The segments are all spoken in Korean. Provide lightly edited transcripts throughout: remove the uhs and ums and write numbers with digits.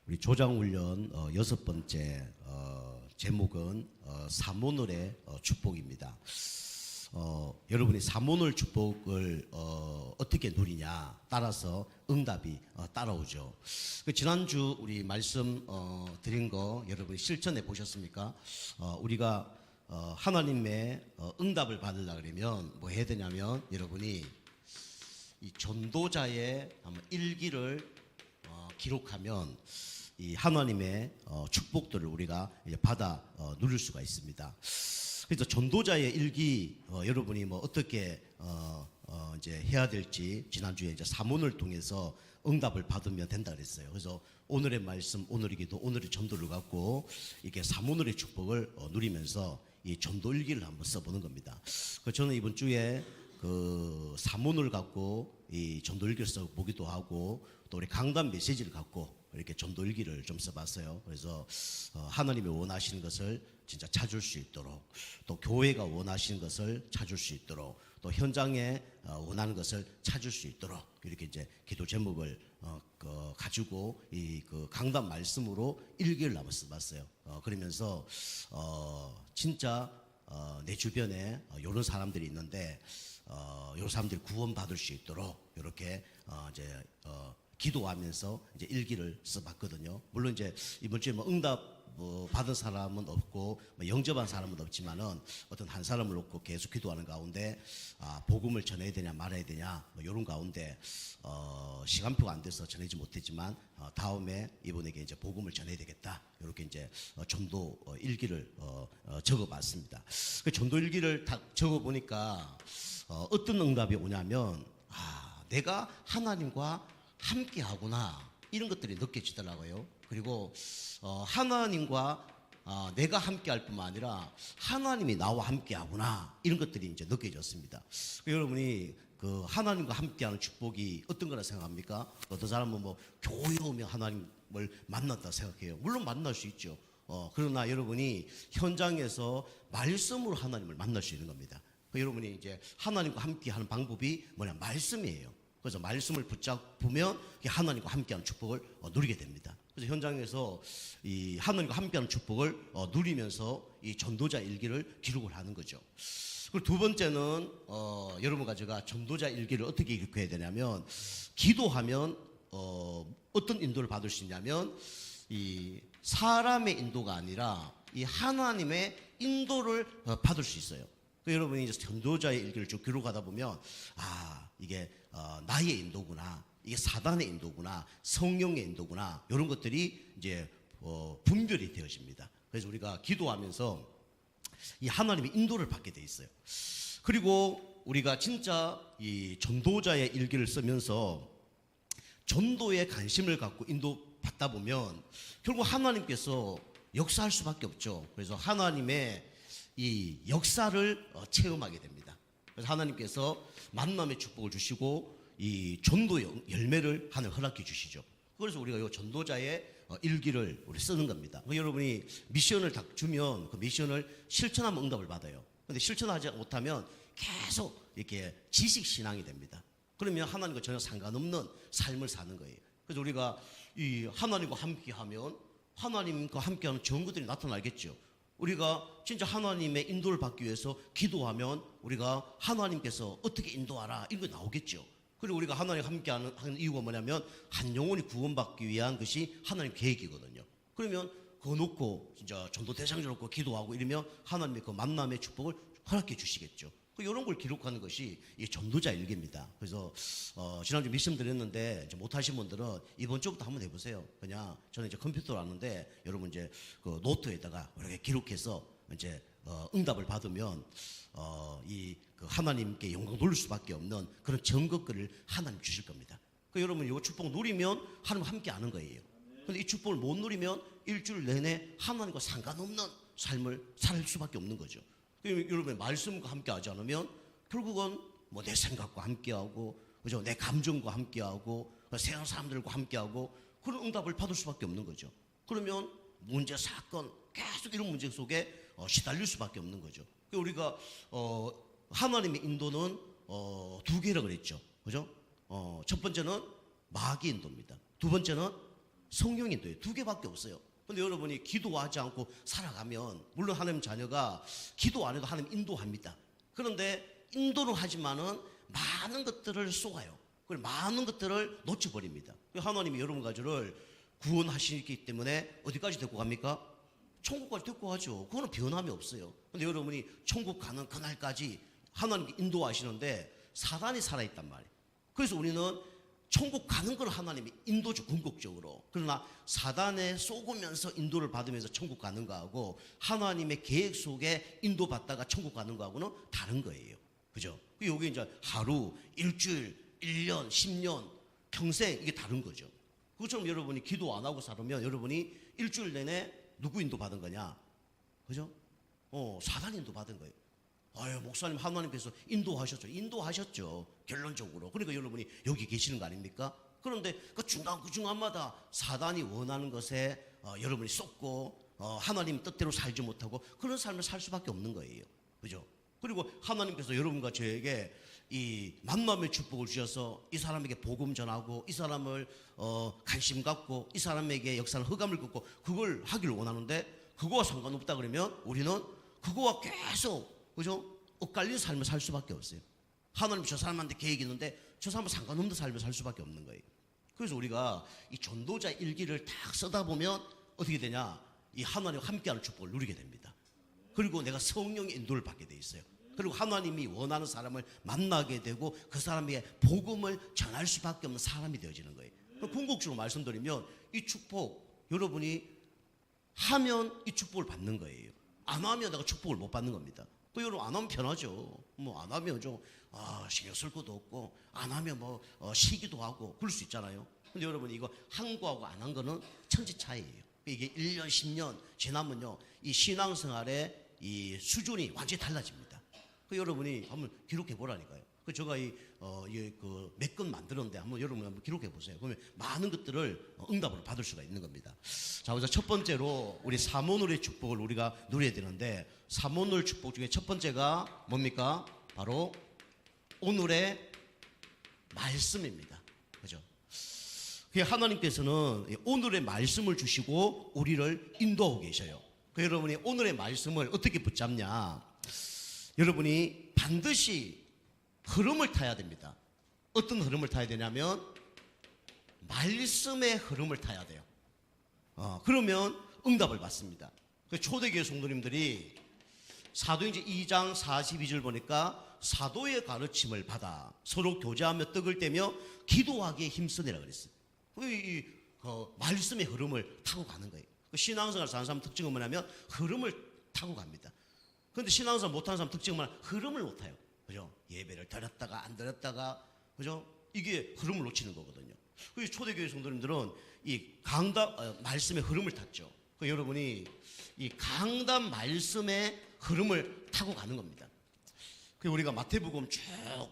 우리 조장훈련 여섯 번째 제목은 사모늘의 축복입니다. 여러분이 사모늘 축복을 어떻게 누리냐 따라서 응답이 따라오죠. 지난주 우리 말씀 드린 거 여러분이 실천해 보셨습니까? 우리가 하나님의 응답을 받으려고 그러면 뭐 해야 되냐면 여러분이 이 전도자의 일기를 기록하면 이 하나님의 축복들을 우리가 받아 누릴 수가 있습니다. 그래서 전도자의 일기 여러분이 뭐 어떻게 이제 해야 될지 지난주에 이제 사문을 통해서 응답을 받으면 된다 그랬어요. 그래서 오늘의 말씀, 오늘의 기도, 오늘의 전도를 갖고 이렇게 사문의 축복을 누리면서 이 전도 일기를 한번 써보는 겁니다. 저는 이번 주에 그 사문을 갖고 이 전도 일기를 써보기도 하고 또 우리 강단 메시지를 갖고 이렇게 전도 일기를 좀 써봤어요. 그래서 하나님이 원하시는 것을 진짜 찾을 수 있도록 또 교회가 원하시는 것을 찾을 수 있도록 또 현장에 원하는 것을 찾을 수 있도록 이렇게 이제 기도 제목을 가지고 이 그 강단 말씀으로 일기를 한번 써봤어요. 그러면서 진짜 내 주변에 이런 사람들이 있는데 이런 사람들이 구원받을 수 있도록 이렇게 이제 기도하면서 이제 일기를 써봤거든요. 물론 이제 이번 주에 뭐 응답 받은 사람은 없고 뭐 영접한 사람은 없지만은 어떤 한 사람을 놓고 계속 기도하는 가운데 복음을 전해야 되냐 말아야 되냐 뭐 이런 가운데 시간표가 안 돼서 전하지 못했지만 다음에 이분에게 이제 복음을 전해야 되겠다 이렇게 이제 전도 일기를 적어봤습니다. 그 전도 일기를 다 적어보니까 어떤 응답이 오냐면 내가 하나님과 함께 하구나 이런 것들이 느껴지더라고요. 그리고 하나님과 내가 함께 할 뿐만 아니라 하나님이 나와 함께 하구나 이런 것들이 이제 느껴졌습니다. 여러분이 그 하나님과 함께하는 축복이 어떤 거라 생각합니까? 어떤 사람은 뭐 교회 오면 하나님을 만났다 생각해요. 물론 만날 수 있죠. 그러나 여러분이 현장에서 말씀으로 하나님을 만날 수 있는 겁니다. 여러분이 이제 하나님과 함께하는 방법이 뭐냐 말씀이에요. 그래서 말씀을 붙잡으면 하나님과 함께하는 축복을 누리게 됩니다. 그래서 현장에서 이 하나님과 함께하는 축복을 누리면서 이 전도자 일기를 기록을 하는 거죠. 그리고 두 번째는 여러분과 제가 전도자 일기를 어떻게 기록해야 되냐면 기도하면 어떤 인도를 받을 수 있냐면 이 사람의 인도가 아니라 이 하나님의 인도를 받을 수 있어요. 여러분이 이제 전도자의 일기를 쭉 기록하다 보면 이게 나의 인도구나, 이게 사단의 인도구나, 성령의 인도구나 이런 것들이 이제 분별이 되어집니다. 그래서 우리가 기도하면서 이 하나님의 인도를 받게 돼 있어요. 그리고 우리가 진짜 이 전도자의 일기를 쓰면서 전도에 관심을 갖고 인도받다 보면 결국 하나님께서 역사할 수밖에 없죠. 그래서 하나님의 이 역사를 체험하게 됩니다. 그래서 하나님께서 만남의 축복을 주시고 이 전도 열매를 하늘 허락해 주시죠. 그래서 우리가 이 전도자의 일기를 우리 쓰는 겁니다. 여러분이 미션을 딱 주면 그 미션을 실천하면 응답을 받아요. 근데 실천하지 못하면 계속 이렇게 지식 신앙이 됩니다. 그러면 하나님과 전혀 상관없는 삶을 사는 거예요. 그래서 우리가 이 하나님과 함께하면 하나님과 함께하는 좋은 것들이 나타나겠죠. 우리가 진짜 하나님의 인도를 받기 위해서 기도하면 우리가 하나님께서 어떻게 인도하라 이런 거 나오겠죠. 그리고 우리가 하나님과 함께하는 이유가 뭐냐면 한 영혼이 구원받기 위한 것이 하나님 계획이거든요. 그러면 그거 놓고 진짜 전도 대상자 놓고 기도하고 이러면 하나님의 그 만남의 축복을 허락해 주시겠죠. 이런 걸 기록하는 것이 이 전도자 일기입니다. 그래서 지난주 미션 드렸는데 이제 못하신 분들은 이번 주부터 한번 해보세요. 그냥 저는 이제 컴퓨터로 하는데 여러분 이제 그 노트에다가 이렇게 기록해서 이제 응답을 받으면 이 그 하나님께 영광 돌릴 수밖에 없는 그런 증거글을 하나님 주실 겁니다. 여러분 이 축복 누리면 하나님 함께 하는 거예요. 근데 이 축복을 못 누리면 일주일 내내 하나님과 상관없는 삶을 살 수밖에 없는 거죠. 여러분 말씀과 함께 하지 않으면 결국은 뭐 내 생각과 함께하고 그죠? 내 감정과 함께하고 세상 사람들과 함께하고 그런 응답을 받을 수밖에 없는 거죠. 그러면 문제 사건 계속 이런 문제 속에 시달릴 수밖에 없는 거죠. 우리가 하나님의 인도는 두 개라고 그랬죠. 그죠? 첫 번째는 마귀 인도입니다. 두 번째는 성령 인도예요. 두 개밖에 없어요. 근데 여러분이 기도하지 않고 살아가면 물론 하나님 자녀가 기도 안 해도 하나님 인도합니다. 그런데 인도를 하지만은 많은 것들을 쏘아요. 그리고 많은 것들을 놓쳐버립니다. 하나님이 여러분 가지를 구원하시기 때문에 어디까지 데리고 갑니까? 천국까지 데리고 가죠. 그거는 변함이 없어요. 근데 여러분이 천국 가는 그날까지 하나님이 인도하시는데 사단이 살아있단 말이에요. 그래서 우리는 천국 가는 걸 하나님이 인도죠, 궁극적으로. 그러나 사단에 속으면서 인도를 받으면서 천국 가는 거하고 하나님의 계획 속에 인도받다가 천국 가는 거하고는 다른 거예요. 그죠? 여기 이제 하루, 일주일, 1년, 10년, 평생 이게 다른 거죠. 그것처럼 여러분이 기도 안 하고 살으면 여러분이 일주일 내내 누구 인도 받은 거냐? 그죠? 사단 인도 받은 거예요. 아유, 목사님 하나님께서 인도하셨죠. 인도하셨죠. 결론적으로. 그러니까 여러분이 여기 계시는 거 아닙니까? 그런데 그 중간마다 사단이 원하는 것에 여러분이 쏟고 하나님 뜻대로 살지 못하고 그런 삶을 살 수밖에 없는 거예요. 그죠? 그리고 하나님께서 여러분과 저에게 이 만남의 축복을 주셔서 이 사람에게 복음 전하고 이 사람을 관심 갖고 이 사람에게 역사는 흑암을 긋고 그걸 하기를 원하는데 그거와 상관없다 그러면 우리는 그거와 계속 그죠? 엇갈린 삶을 살 수밖에 없어요. 하나님 저 사람한테 계획이 있는데 저 사람은 상관없는 삶을 살 수밖에 없는 거예요. 그래서 우리가 이 전도자 일기를 딱 쓰다 보면 어떻게 되냐? 이 하나님과 함께하는 축복을 누리게 됩니다. 그리고 내가 성령의 인도를 받게 돼 있어요. 그리고 하나님이 원하는 사람을 만나게 되고 그 사람에게 복음을 전할 수밖에 없는 사람이 되어지는 거예요. 궁극적으로 말씀드리면 이 축복 여러분이 하면 이 축복을 받는 거예요. 안 하면 내가 축복을 못 받는 겁니다. 또 여러분 안 하면 편하죠. 뭐 안 하면 좀 신경 쓸 것도 없고 안 하면 뭐 쉬기도 하고 그럴 수 있잖아요. 근데 여러분 이거 한 거하고 안 한 거는 천지 차이예요. 이게 1년 10년 지나면요 이 신앙생활의 이 수준이 완전히 달라집니다. 그 여러분이 한번 기록해 보라니까요. 그 제가 몇 건 만들었는데 여러분 한번 기록해 보세요. 그러면 많은 것들을 응답으로 받을 수가 있는 겁니다. 자, 우선 첫 번째로 우리 사모늘의 축복을 우리가 누려야 되는데 사모늘 축복 중에 첫 번째가 뭡니까? 바로 오늘의 말씀입니다. 그죠? 하나님께서는 오늘의 말씀을 주시고 우리를 인도하고 계셔요. 그 여러분이 오늘의 말씀을 어떻게 붙잡냐? 여러분이 반드시 흐름을 타야 됩니다. 어떤 흐름을 타야 되냐면 말씀의 흐름을 타야 돼요. 그러면 응답을 받습니다. 초대교회 성도님들이 사도행전 2장 42절 보니까 사도의 가르침을 받아 서로 교제하며 떡을 떼며 기도하기에 힘쓰니라 그랬어요. 말씀의 흐름을 타고 가는 거예요. 신앙생활 사는 사람 특징은 뭐냐면 흐름을 타고 갑니다. 그런데 신앙생활 못하는 사람 특징은 뭐냐면 흐름을 못 타요. 그죠? 예배를 드렸다가 안 드렸다가 그죠? 이게 흐름을 놓치는 거거든요. 초대교회 성도님들은 이 강단 말씀의 흐름을 탔죠. 여러분이 이 강단 말씀의 흐름을 타고 가는 겁니다. 우리가 마태복음 쭉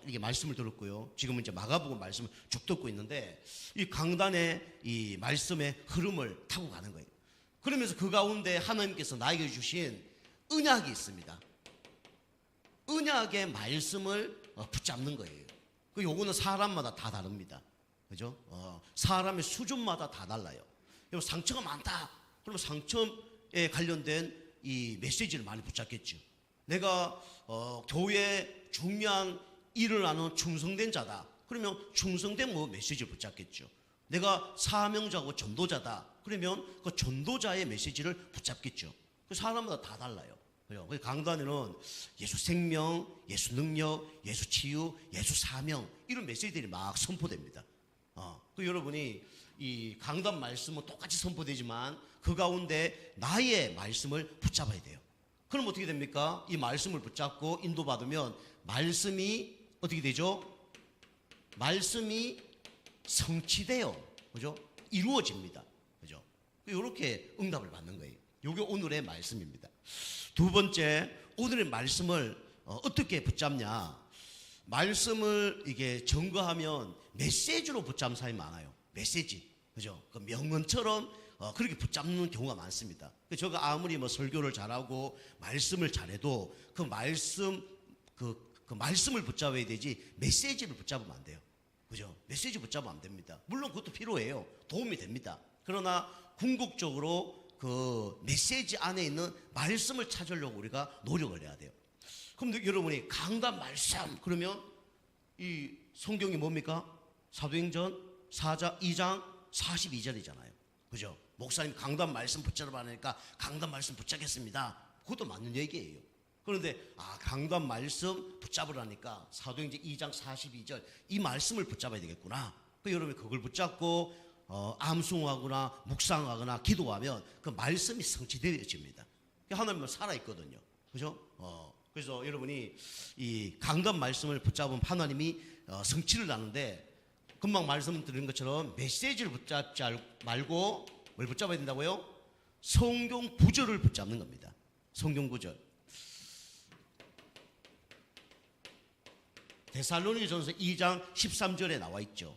이게 말씀을 들었고요. 지금은 이제 마가복음 말씀을 쭉 듣고 있는데 이 강단의 이 말씀의 흐름을 타고 가는 거예요. 그러면서 그 가운데 하나님께서 나에게 주신 언약이 있습니다. 언약의 말씀을 붙잡는 거예요. 요거는 사람마다 다 다릅니다. 그죠? 사람의 수준마다 다 달라요. 상처가 많다. 그러면 상처에 관련된 이 메시지를 많이 붙잡겠죠. 내가 교회에 중요한 일을 하는 충성된 자다. 그러면 충성된 메시지를 붙잡겠죠. 내가 사명자고 전도자다. 그러면 그 전도자의 메시지를 붙잡겠죠. 사람마다 다 달라요. 강단에는 예수 생명, 예수 능력, 예수 치유, 예수 사명 이런 메시지들이 막 선포됩니다. 여러분이 이 강단 말씀은 똑같이 선포되지만 그 가운데 나의 말씀을 붙잡아야 돼요. 그럼 어떻게 됩니까? 이 말씀을 붙잡고 인도받으면 말씀이 어떻게 되죠? 말씀이 성취돼요. 그죠? 이루어집니다. 그죠? 이렇게 응답을 받는 거예요. 이게 오늘의 말씀입니다. 두 번째, 오늘의 말씀을 어떻게 붙잡냐? 말씀을 이게 점거하면 메시지로 붙잡는 사람이 많아요. 메시지, 그죠? 그 명언처럼 그렇게 붙잡는 경우가 많습니다. 제가 아무리 설교를 잘하고 말씀을 잘해도 그 말씀을 붙잡아야 되지 메시지를 붙잡으면 안 돼요. 그죠? 메시지 붙잡으면 안 됩니다. 물론 그것도 필요해요. 도움이 됩니다. 그러나 궁극적으로 그 메시지 안에 있는 말씀을 찾으려고 우리가 노력을 해야 돼요. 그럼 여러분이 강단 말씀 그러면 이 성경이 뭡니까? 사도행전 2장 42절이잖아요. 그죠? 목사님 강단 말씀 붙잡으라 하니까 강단 말씀 붙잡겠습니다. 그것도 맞는 얘기예요. 그런데 강단 말씀 붙잡으라니까 사도행전 2장 42절 이 말씀을 붙잡아야 되겠구나. 그 여러분이 그걸 붙잡고 암송하거나 묵상하거나 기도하면 그 말씀이 성취되어집니다. 하나님은 살아있거든요. 그죠? 그래서 여러분이 이 강단 말씀을 붙잡으면 하나님이 성취를 하는데 금방 말씀드린 것처럼 메시지를 붙잡지 말고 뭘 붙잡아야 된다고요? 성경 구절을 붙잡는 겁니다. 성경 구절. 데살로니가전서 2장 13절에 나와 있죠.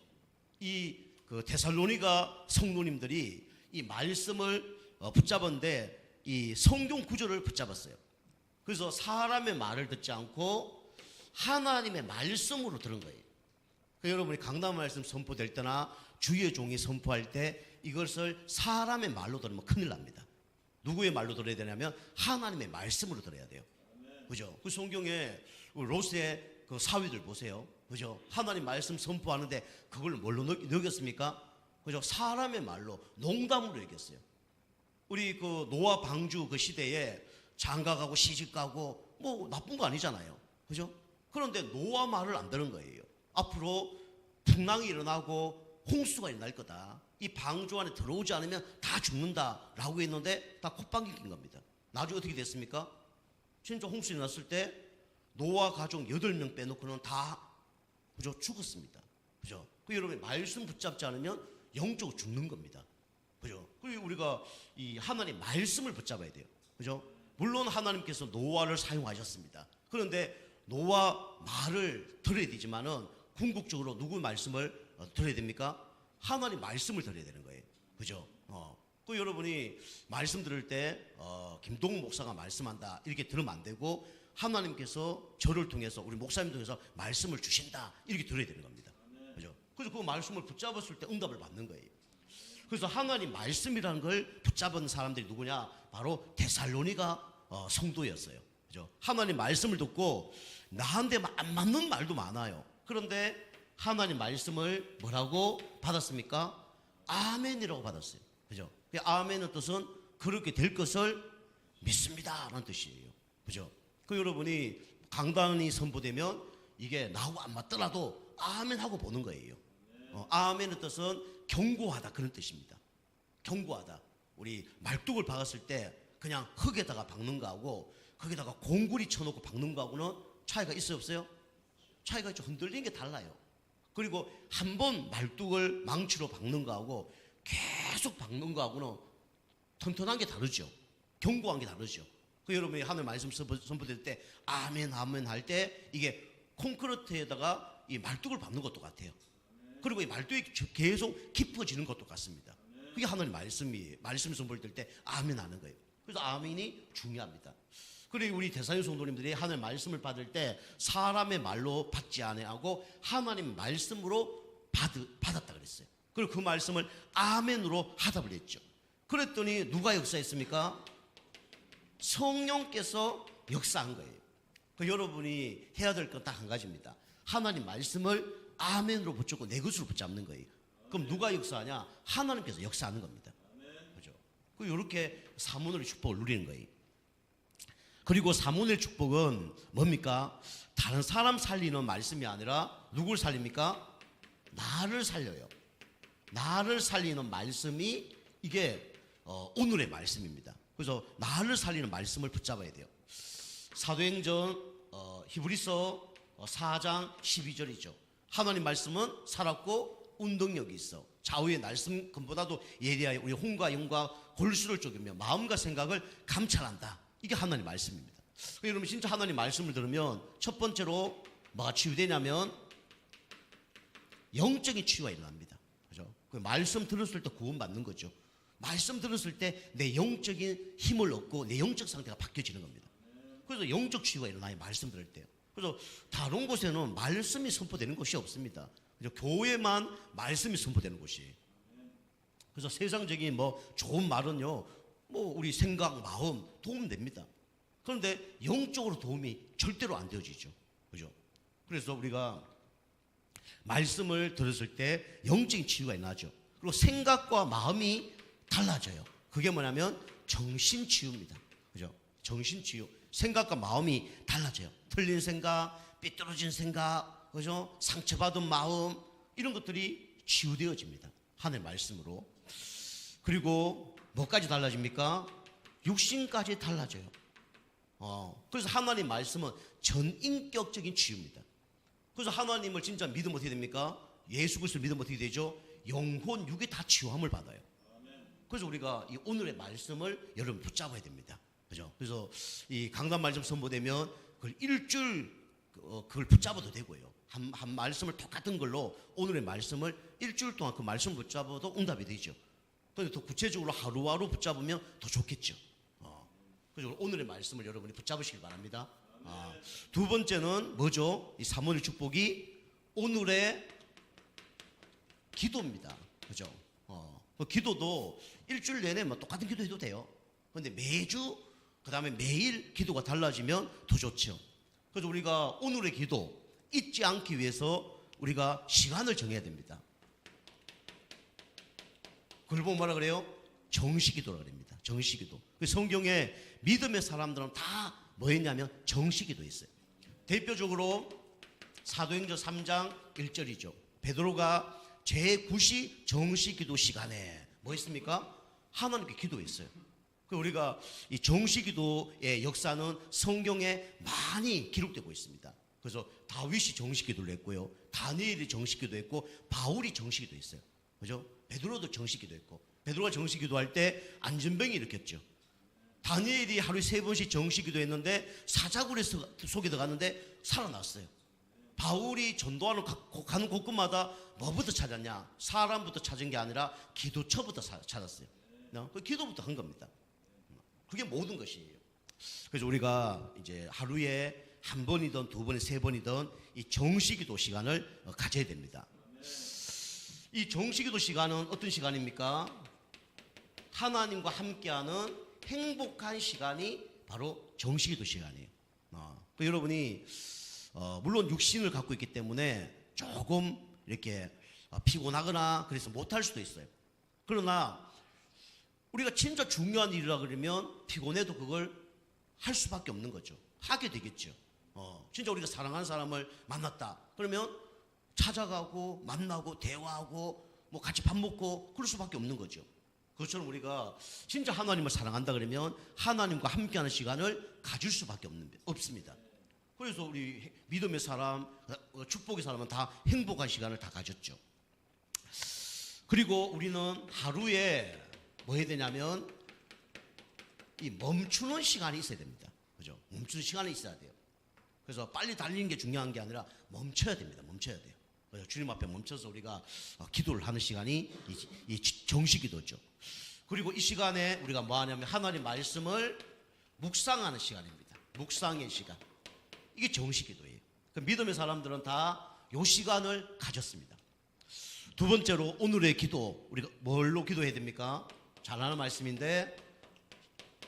그 데살로니가 성도님들이 이 말씀을 붙잡았는데 이 성경 구절을 붙잡았어요. 그래서 사람의 말을 듣지 않고 하나님의 말씀으로 들은 거예요. 그러니까 여러분이 강단 말씀 선포될 때나 주의 종이 선포할 때 이것을 사람의 말로 들으면 큰일 납니다. 누구의 말로 들어야 되냐면 하나님의 말씀으로 들어야 돼요. 그죠? 그 성경에 롯의 그 사위들 보세요. 그죠? 하나님 말씀 선포하는데 그걸 뭘로 여겼습니까? 그죠? 사람의 말로 농담으로 여겼어요. 우리 그 노아 방주 그 시대에 장가가고 시집가고 뭐 나쁜 거 아니잖아요. 그죠? 그런데 노아 말을 안 들은 거예요. 앞으로 풍랑이 일어나고 홍수가 일어날 거다. 이 방주 안에 들어오지 않으면 다 죽는다라고 했는데 다 콧방귀 낀 겁니다. 나중에 어떻게 됐습니까? 진짜 홍수 일어났을 때 노아 가족 8명 빼놓고는 다 그죠? 죽었습니다. 그죠? 그 여러분 말씀 붙잡지 않으면 영적으로 죽는 겁니다. 그죠? 그리고 우리가 이 하나님 말씀을 붙잡아야 돼요. 그죠? 물론 하나님께서 노아를 사용하셨습니다. 그런데 노아 말을 들어야 되지만은 궁극적으로 누구 말씀을 들어야 됩니까? 하나님 말씀을 들어야 되는 거예요. 그죠? 그 여러분이 말씀 들을 때 김동욱 목사가 말씀한다 이렇게 들으면 안 되고 하나님께서 저를 통해서 우리 목사님 통해서 말씀을 주신다 이렇게 들어야 되는 겁니다. 그죠? 그래서 그 말씀을 붙잡았을 때 응답을 받는 거예요. 그래서 하나님 말씀이라는 걸 붙잡은 사람들이 누구냐? 바로 데살로니가 성도였어요. 그죠? 하나님 말씀을 듣고 나한테 안 맞는 말도 많아요. 그런데 하나님 말씀을 뭐라고 받았습니까? 아멘이라고 받았어요. 그죠? 아멘의 뜻은 그렇게 될 것을 믿습니다 라는 뜻이에요. 그죠? 그 여러분이 강단이 선포되면 이게 나하고 안 맞더라도 아멘 하고 보는 거예요. 아멘의 뜻은 경고하다 그런 뜻입니다. 경고하다. 우리 말뚝을 박았을 때 그냥 흙에다가 박는 거하고 거기다가 공구리 쳐놓고 박는 거하고는 차이가 있어요 없어요? 차이가 있죠. 흔들리는 게 달라요. 그리고 한 번 말뚝을 망치로 박는 거하고 계속 박는 거하고는 튼튼한 게 다르죠. 견고한 게 다르죠. 그 여러분이 하늘 말씀 선포될 때 아멘 아멘 할 때 이게 콘크리트에다가 이 말뚝을 박는 것도 같아요. 그리고 이 말뚝이 계속 깊어지는 것도 같습니다. 그게 하나님 말씀이에요. 말씀이 선포될 때 아멘 하는 거예요. 그래서 아멘이 중요합니다. 그리고 우리 대사님 성도님들이 하나님 말씀을 받을 때 사람의 말로 받지 아니하고 하나님 말씀으로 받았다 그랬어요. 그리고 그 말씀을 아멘으로 하답을 했죠. 그랬더니 누가 역사했습니까? 성령께서 역사한 거예요. 그 여러분이 해야 될 건 딱 한 가지입니다. 하나님 말씀을 아멘으로 붙잡고 내 것으로 붙잡는 거예요. 그럼 누가 역사하냐? 하나님께서 역사하는 겁니다. 그죠? 이렇게 사문의 축복을 누리는 거예요. 그리고 사문의 축복은 뭡니까? 다른 사람 살리는 말씀이 아니라 누굴 살립니까? 나를 살려요. 나를 살리는 말씀이 이게 오늘의 말씀입니다. 그래서 나를 살리는 말씀을 붙잡아야 돼요. 사도행전 히브리서 4장 12절이죠. 하나님 말씀은 살았고 운동력이 있어 좌우의 날숨금보다도 예리하여 우리 혼과 영과 골수를 쪼개며 마음과 생각을 감찰한다. 이게 하나님 말씀입니다. 여러분 진짜 하나님 말씀을 들으면 첫 번째로 뭐가 치유되냐면 영적인 치유가 일어납니다. 그죠? 그 말씀 들었을 때 구원받는 거죠. 말씀 들었을 때 내 영적인 힘을 얻고 내 영적 상태가 바뀌어지는 겁니다. 그래서 영적 치유가 일어나요. 말씀 들을 때요. 그래서 다른 곳에는 말씀이 선포되는 곳이 없습니다. 그죠? 교회만 말씀이 선포되는 곳이에요. 그래서 세상적인 뭐 좋은 말은요, 뭐 우리 생각, 마음 도움 됩니다. 그런데 영적으로 도움이 절대로 안 되어지죠. 그죠? 그래서 우리가 말씀을 들었을 때 영적인 치유가 일어나죠. 그리고 생각과 마음이 달라져요. 그게 뭐냐면 정신치유입니다. 그죠? 정신치유. 생각과 마음이 달라져요. 틀린 생각, 삐뚤어진 생각, 그죠? 상처받은 마음, 이런 것들이 치유되어집니다. 하나님의 말씀으로. 그리고 뭐까지 달라집니까? 육신까지 달라져요. 그래서 하나님 말씀은 전인격적인 치유입니다. 그래서 하나님을 진짜 믿으면 어떻게 됩니까? 예수 그리스도를 믿으면 어떻게 되죠? 영혼, 육이 다 치유함을 받아요. 그래서 우리가 이 오늘의 말씀을 여러분 붙잡아야 됩니다. 그죠? 그래서 이 강단 말씀 선포되면 그걸 일주일 그걸 붙잡아도 되고요. 한 말씀을 똑같은 걸로 오늘의 말씀을 일주일 동안 그 말씀을 붙잡아도 응답이 되죠. 그런데 더 구체적으로 하루하루 붙잡으면 더 좋겠죠. 그래서 오늘의 말씀을 여러분이 붙잡으시길 바랍니다. 두 번째는 뭐죠? 이 사모의 축복이 오늘의 기도입니다. 그죠? 기도도 일주일 내내 뭐 똑같은 기도해도 돼요. 그런데 매주, 그 다음에 매일 기도가 달라지면 더 좋죠. 그래서 우리가 오늘의 기도 잊지 않기 위해서 우리가 시간을 정해야 됩니다. 그걸 보면 뭐라 그래요? 정시기도라고 합니다. 정시기도. 성경에 믿음의 사람들은 다 뭐 했냐면 정시기도 했어요. 대표적으로 사도행전 3장 1절이죠. 베드로가 제9시 정시기도 시간에 뭐 했습니까? 하나님께 기도했어요. 우리가 이 정시기도의 역사는 성경에 많이 기록되고 있습니다. 그래서 다윗이 정시기도를 했고요, 다니엘이 정시기도 했고, 바울이 정시기도 했어요. 그죠? 베드로도 정시기도 했고, 베드로가 정시기도할 때 안전병이 일으켰죠. 다니엘이 하루에 3번씩 정시기도 했는데 사자굴에 속에 들어갔는데 살아났어요. 바울이 전도하는 가는 곳곳마다 뭐부터 찾았냐? 사람부터 찾은 게 아니라 기도처부터 찾았어요. 그 기도부터 한 겁니다. 그게 모든 것이에요. 그래서 우리가 이제 하루에 한 번이든 두 번이든 세 번이든 이 정시기도 시간을 가져야 됩니다. 이 정시기도 시간은 어떤 시간입니까? 하나님과 함께하는 행복한 시간이 바로 정시기도 시간이에요. 여러분이 물론 육신을 갖고 있기 때문에 조금 이렇게 피곤하거나 그래서 못할 수도 있어요. 그러나 우리가 진짜 중요한 일이라 그러면 피곤해도 그걸 할 수밖에 없는 거죠. 하게 되겠죠. 진짜 우리가 사랑하는 사람을 만났다 그러면 찾아가고 만나고 대화하고 뭐 같이 밥 먹고 그럴 수밖에 없는 거죠. 그것처럼 우리가 진짜 하나님을 사랑한다 그러면 하나님과 함께하는 시간을 가질 수밖에 없습니다. 그래서 우리 믿음의 사람, 축복의 사람은 다 행복한 시간을 다 가졌죠. 그리고 우리는 하루에 뭐 해야 되냐면 이 멈추는 시간이 있어야 됩니다. 그죠? 멈추는 시간이 있어야 돼요. 그래서 빨리 달리는 게 중요한 게 아니라 멈춰야 됩니다. 멈춰야 돼요. 그래서 주님 앞에 멈춰서 우리가 기도를 하는 시간이 이 정시기도죠. 그리고 이 시간에 우리가 뭐 하냐면 하나님 말씀을 묵상하는 시간입니다. 묵상의 시간. 이게 정시기도예요. 믿음의 사람들은 다 이 시간을 가졌습니다. 두 번째로 오늘의 기도, 우리가 뭘로 기도해야 됩니까? 잘 아는 말씀인데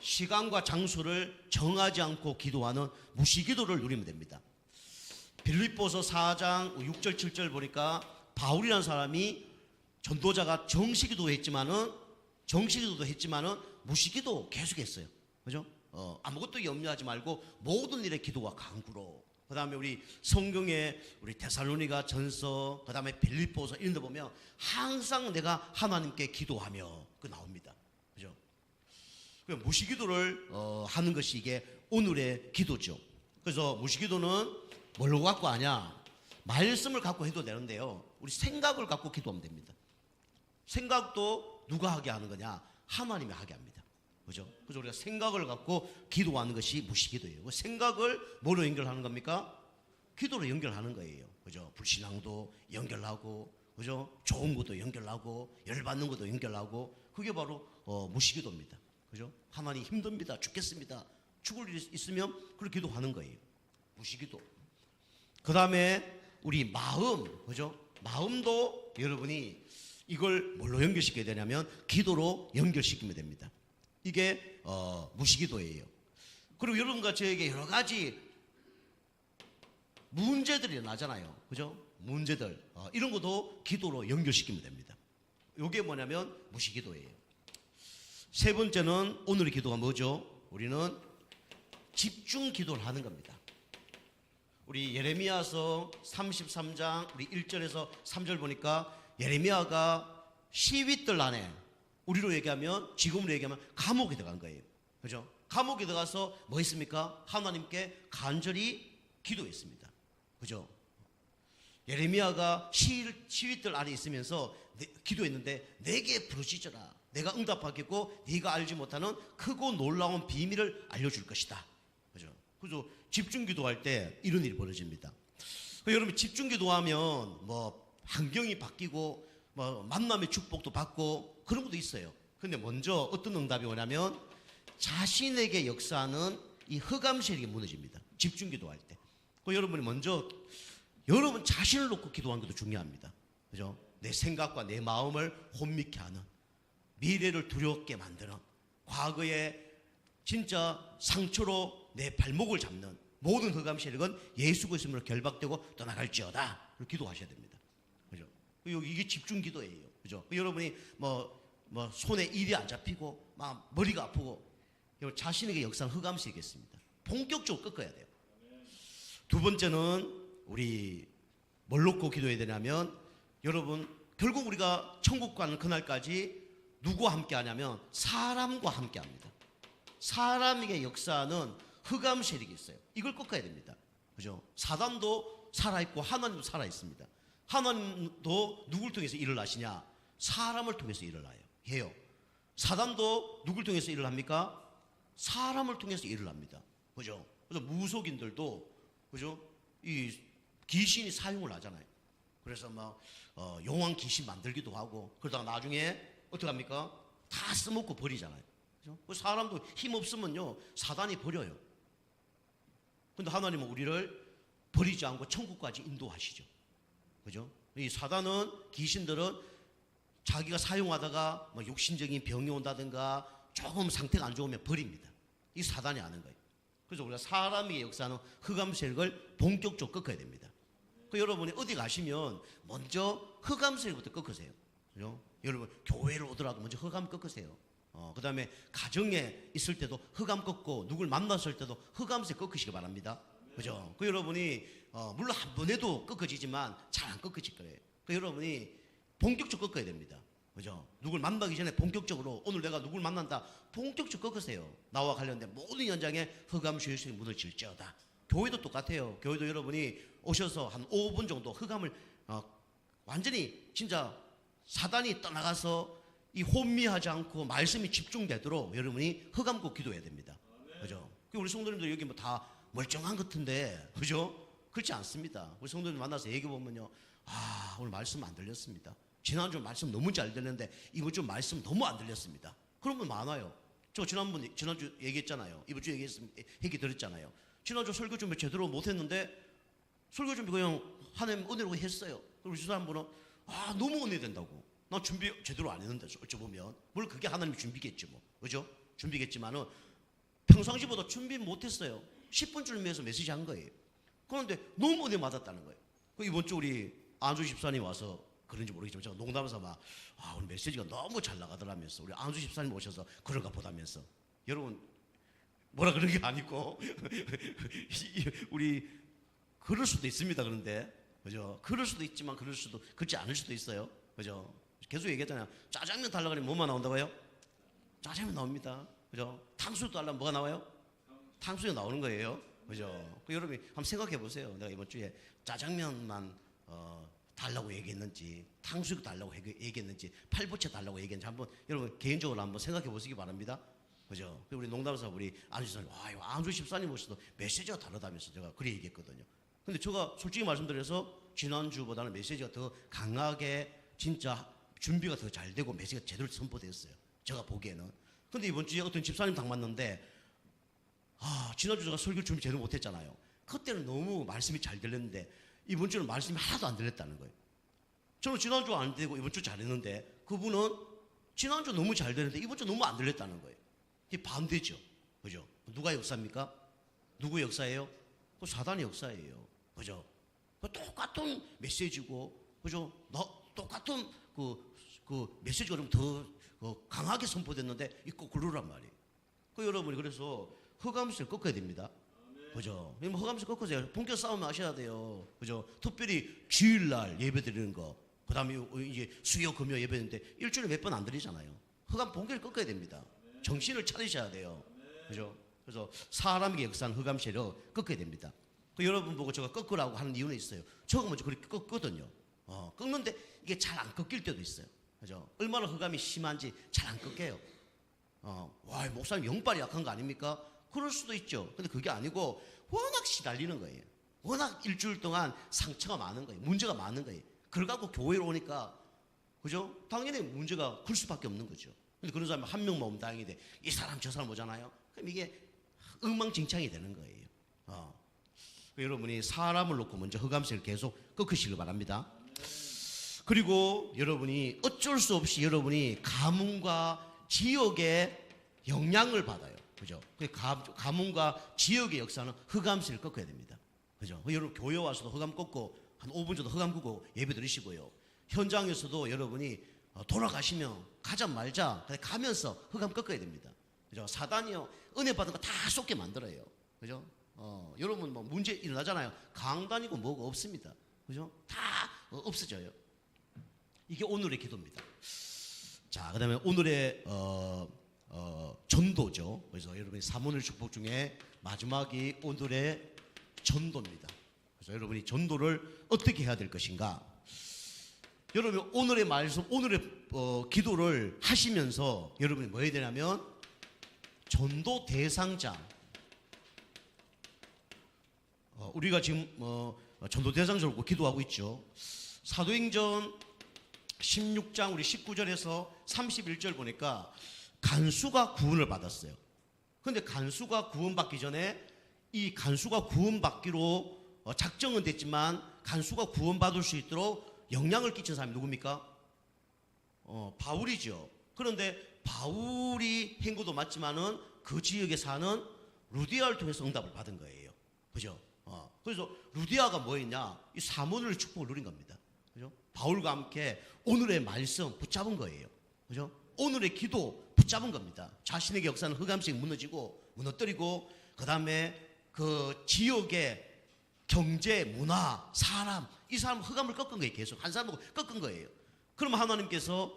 시간과 장소를 정하지 않고 기도하는 무시기도를 누리면 됩니다. 빌립보서 4장 6절 7절 보니까 바울이라는 사람이 전도자가 정시기도 했지만은 무시기도 계속했어요. 그죠? 아무것도 염려하지 말고 모든 일에 기도와 간구로. 그 다음에 우리 성경에 우리 데살로니가 전서, 그 다음에 빌립보서 이런 데 보면 항상 내가 하나님께 기도하며 그 나옵니다. 그죠? 무시기도를 하는 것이 이게 오늘의 기도죠. 그래서 무시기도는 뭘로 갖고 하냐? 말씀을 갖고 해도 되는데요, 우리 생각을 갖고 기도하면 됩니다. 생각도 누가 하게 하는 거냐? 하나님이 하게 합니다. 그죠? 그래서 우리가 생각을 갖고 기도하는 것이 무시기도예요. 생각을 뭐로 연결하는 겁니까? 기도로 연결하는 거예요. 그죠? 불신앙도 연결하고, 그죠? 좋은 것도 연결하고, 열받는 것도 연결하고, 그게 바로 무시기도입니다. 그죠? 하나님 힘듭니다. 죽겠습니다. 죽을 일이 있으면 그렇게 기도하는 거예요. 무시기도. 그 다음에 우리 마음, 그죠? 마음도 여러분이 이걸 뭘로 연결시켜야 되냐면 기도로 연결시키면 됩니다. 이게 무시기도예요. 그리고 여러분과 저에게 여러 가지 문제들이 나잖아요. 그죠? 문제들 이런 것도 기도로 연결시키면 됩니다. 이게 뭐냐면 무시기도예요. 세 번째는 오늘의 기도가 뭐죠? 우리는 집중 기도를 하는 겁니다. 우리 예레미야서 33장 우리 1절에서 3절 보니까 예레미야가 시위들 안에 우리로 얘기하면 지금으로 얘기하면 감옥에 들어간 거예요. 그죠? 감옥에 들어가서 뭐 했습니까? 하나님께 간절히 기도했습니다. 그죠? 예레미야가 시위들 안에 있으면서 기도했는데 내게 부르짖어라. 내가 응답하겠고 네가 알지 못하는 크고 놀라운 비밀을 알려줄 것이다. 그죠? 그래서 집중 기도할 때 이런 일이 벌어집니다. 여러분 집중 기도하면 뭐 환경이 바뀌고 뭐 만남의 축복도 받고 그런 것도 있어요. 근데 먼저 어떤 응답이 오냐면 자신에게 역사하는 이 흑암세력이 무너집니다. 집중 기도할 때. 여러분이 먼저 여러분 자신을 놓고 기도하는 것도 중요합니다. 그죠? 내 생각과 내 마음을 혼미케 하는, 미래를 두렵게 만드는, 과거에 진짜 상처로 내 발목을 잡는 모든 흑암 세력은 예수 그리스도로 결박되고 떠나갈지어다. 기도하셔야 됩니다. 그죠? 이게 집중 기도예요. 그죠? 여러분이 뭐 손에 일이 안 잡히고 막 머리가 아프고 자신에게 역사한 흑암 세력이겠습니다. 본격적으로 꺾어야 돼요. 두 번째는 우리 뭘 놓고 기도해야 되냐면 여러분 결국 우리가 천국 가는 그날까지 누구와 함께 하냐면 사람과 함께 합니다. 사람에게 역사하는 흑암 세력이 있어요. 이걸 꺾어야 됩니다. 그죠? 사단도 살아있고 하나님도 살아있습니다. 하나님도 누굴 통해서 일을 하시냐? 사람을 통해서 일을 해요. 사단도 누굴 통해서 일을 합니까? 사람을 통해서 일을 합니다. 그죠? 그래서 무속인들도 그죠? 이 귀신이 사용을 하잖아요. 그래서 막 용왕 귀신 만들기도 하고 그러다가 나중에 어떻게 합니까? 다 써먹고 버리잖아요. 그죠? 사람도 힘 없으면요 사단이 버려요. 근데 하나님은 우리를 버리지 않고 천국까지 인도하시죠. 그죠? 이 사단은 귀신들은 자기가 사용하다가 뭐 육신적인 병이 온다든가 조금 상태가 안 좋으면 버립니다. 이 사단이 아는 거예요. 그래서 우리가 사람이 역사하는 흑암 세력을 본격적으로 꺾어야 됩니다. 여러분이 어디 가시면 먼저 흑암 세력부터 꺾으세요. 그죠? 여러분 교회를 오더라도 먼저 흑암 꺾으세요. 그 다음에 가정에 있을 때도 흑암 꺾고 누굴 만났을 때도 흑암 세력 꺾으시기 바랍니다. 그죠? 여러분이 물론 한 번에도 꺾어지지만 잘 안 꺾어질 거예요. 여러분이 본격적으로 꺾어야 됩니다. 그죠? 누굴 만나기 전에 본격적으로 오늘 내가 누굴 만난다 본격적으로 꺾으세요. 나와 관련된 모든 현장에 흑암 세력이 무너질지어다. 교회도 똑같아요. 교회도 여러분이 오셔서 한 5분 정도 흑암을 완전히 진짜 사단이 떠나가서 이 혼미하지 않고 말씀이 집중되도록 여러분이 흑암 꼭 기도해야 됩니다. 그죠? 우리 성도님들 여기 뭐 다 멀쩡한 것 같은데 그죠? 그렇지 않습니다. 우리 성도님 만나서 얘기해 보면요, 오늘 말씀 안 들렸습니다. 지난주 말씀 너무 잘 들렸는데 이번 주 말씀 너무 안 들렸습니다. 그런 분 많아요. 저 지난주 얘기했잖아요. 이번 주 얘기 들었잖아요. 지난주 설교 준비 제대로 못했는데 설교 준비 그냥 하나님 은혜로 했어요. 그리고 그 사람분은 너무 은혜 된다고. 나 준비 제대로 안 했는데 어쩌보면 물론 그게 하나님의 준비겠지 뭐. 그죠? 준비겠지만은 평상시보다 준비 못했어요. 10분 준비해서 메시지 한 거예요. 그런데 너무 은혜 받았다는 거예요. 이번 주 우리 안수 집사님 와서 그런지 모르겠지만 제가 농담해서 오늘 메시지가 너무 잘 나가더라면서 우리 안수 집사님 오셔서 그런가 보다면서. 여러분 뭐라 그런 게 아니고 우리 그럴 수도 있습니다. 그런데 그죠? 그럴 수도 있지만 그렇지 않을 수도 있어요. 그죠? 계속 얘기했잖아요. 짜장면 달라고 하면 뭐만 나온다고요? 짜장면 나옵니다. 그죠? 탕수육 달라면 뭐가 나와요? 탕수육 나오는 거예요. 그죠? 여러분이 한번 생각해 보세요. 내가 이번 주에 짜장면만 달라고 얘기했는지, 탕수육 달라고 얘기했는지, 팔보채 달라고 얘기했는지 한번 여러분 개인적으로 한번 생각해 보시기 바랍니다. 그죠? 우리 농담에서 우리 안수 집사님, 안수 집사님 오셔도 메시지가 다르다면서 제가 그래 얘기했거든요. 근데 제가 솔직히 말씀드려서 지난주보다는 메시지가 더 강하게 진짜 준비가 더 잘 되고 메시지가 제대로 선포되었어요. 제가 보기에는. 근데 이번 주에 어떤 집사님 당 만났는데 지난주 제가 설교 준비 제대로 못했잖아요. 그때는 너무 말씀이 잘 들렸는데 이번 주는 말씀이 하나도 안 들렸다는 거예요. 저는 지난주 안 되고 이번 주 잘했는데 그분은 지난주 너무 잘 되는데 이번 주 너무 안 들렸다는 거예요. 이게 반대죠. 그죠? 누가 역사입니까? 누구 역사예요? 그 사단의 역사예요. 그죠? 그 똑같은 메시지고, 그죠? 똑같은 그 메시지가 좀 더 강하게 선포됐는데, 이 거꾸로란 말이에요. 그 여러분이 그래서 허감시를 꺾어야 됩니다. 그죠? 허감시 꺾으세요. 본격 싸움 하셔야 돼요. 그죠? 특별히 주일날 예배 드리는 거, 그 다음에 이제 수요, 금요 예배 드리는데 일주일에 몇 번 안 드리잖아요. 허감 본격을 꺾어야 됩니다. 정신을 차리셔야 돼요. 그죠? 그래서 사람에게 역사는 허감시를 꺾어야 됩니다. 그 여러분 보고 제가 꺾으라고 하는 이유는 있어요. 저거 먼저 그렇게 꺾거든요. 꺾는데 이게 잘 안 꺾일 때도 있어요. 그죠? 얼마나 허감이 심한지 잘 안 꺾여요. 와, 목사님 영빨이 약한 거 아닙니까? 그럴 수도 있죠. 근데 그게 아니고 워낙 시달리는 거예요. 워낙 일주일 동안 상처가 많은 거예요. 문제가 많은 거예요. 그걸 갖고 교회로 오니까, 그죠? 당연히 문제가 클 수밖에 없는 거죠. 근데 그런 사람이 한 명만 오면 다행인데 이 사람 저 사람 오잖아요. 그럼 이게 엉망진창이 되는 거예요. 여러분이 사람을 놓고 먼저 허감시를 계속 꺾으시길 바랍니다. 그리고 여러분이 어쩔 수 없이 여러분이 가문과 지역의 영향을 받아요. 그죠? 가문과 지역의 역사는 허감시를 꺾어야 됩니다. 그죠? 여러분 교회 와서도 허감 꺾고 한 5분 정도 허감 꺾고 예배 드리시고요. 현장에서도 여러분이 돌아가시면 가자 말자 가면서 허감 꺾어야 됩니다. 그죠? 사단이요 은혜 받은 거 다 쏟게 만들어요. 그죠? 여러분 뭐 문제 일어나잖아요. 강단이고 뭐가 없습니다. 그죠? 다 없어져요. 이게 오늘의 기도입니다. 자, 그다음에 오늘의 전도죠. 그래서 여러분이 사모늘 축복 중에 마지막이 오늘의 전도입니다. 그래서 여러분이 전도를 어떻게 해야 될 것인가? 여러분 오늘의 말씀, 오늘의 기도를 하시면서 여러분이 뭐 해야 되냐면 전도 대상자. 우리가 지금 전도 대상자로 기도하고 있죠. 사도행전 16장 우리 19절에서 31절 보니까 간수가 구원을 받았어요. 그런데 간수가 구원받기 전에 이 간수가 구원받기로 작정은 됐지만 간수가 구원받을 수 있도록 영향을 끼친 사람이 누굽니까? 바울이죠. 그런데 바울이 행고도 맞지만은 그 지역에 사는 루디아를 통해서 응답을 받은 거예요. 그죠? 그래서 루디아가 뭐였냐? 이 사모늘 축복을 누린 겁니다. 그죠? 바울과 함께 오늘의 말씀 붙잡은 거예요. 그죠? 오늘의 기도 붙잡은 겁니다. 자신에게 역사는 흑암씩 무너뜨리고 그 다음에 그 지역의 경제, 문화, 사람, 이 사람 흑암을 꺾은 거예요. 계속 한 사람을 꺾은 거예요. 그럼 하나님께서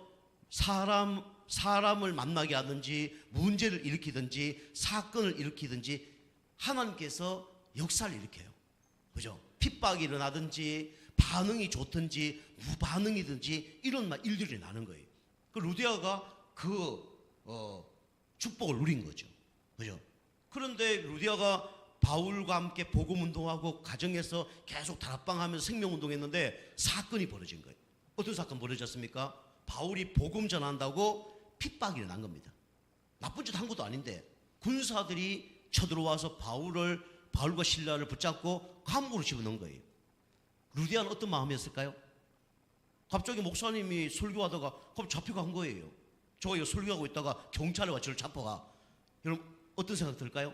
사람을 만나게 하든지 문제를 일으키든지 사건을 일으키든지 하나님께서 역사를 일으켜요. 그죠? 핍박이 일어나든지 반응이 좋든지 무반응이든지 이런 일들이 나는 거예요. 그 루디아가 축복을 누린 거죠. 그죠? 그런데 루디아가 바울과 함께 복음 운동하고 가정에서 계속 다락방하면서 생명 운동했는데 사건이 벌어진 거예요. 어떤 사건 벌어졌습니까? 바울이 복음 전한다고 핍박이 일어난 겁니다. 나쁜 짓 한 것도 아닌데 군사들이 쳐들어와서 바울과 실라를 붙잡고 감옥으로 집어넣은 거예요. 루디아는 어떤 마음이었을까요? 갑자기 목사님이 설교하다가 갑자기 잡혀간 거예요. 저가 설교하고 있다가 경찰에 와 저를 잡아가. 여러분 어떤 생각 들까요?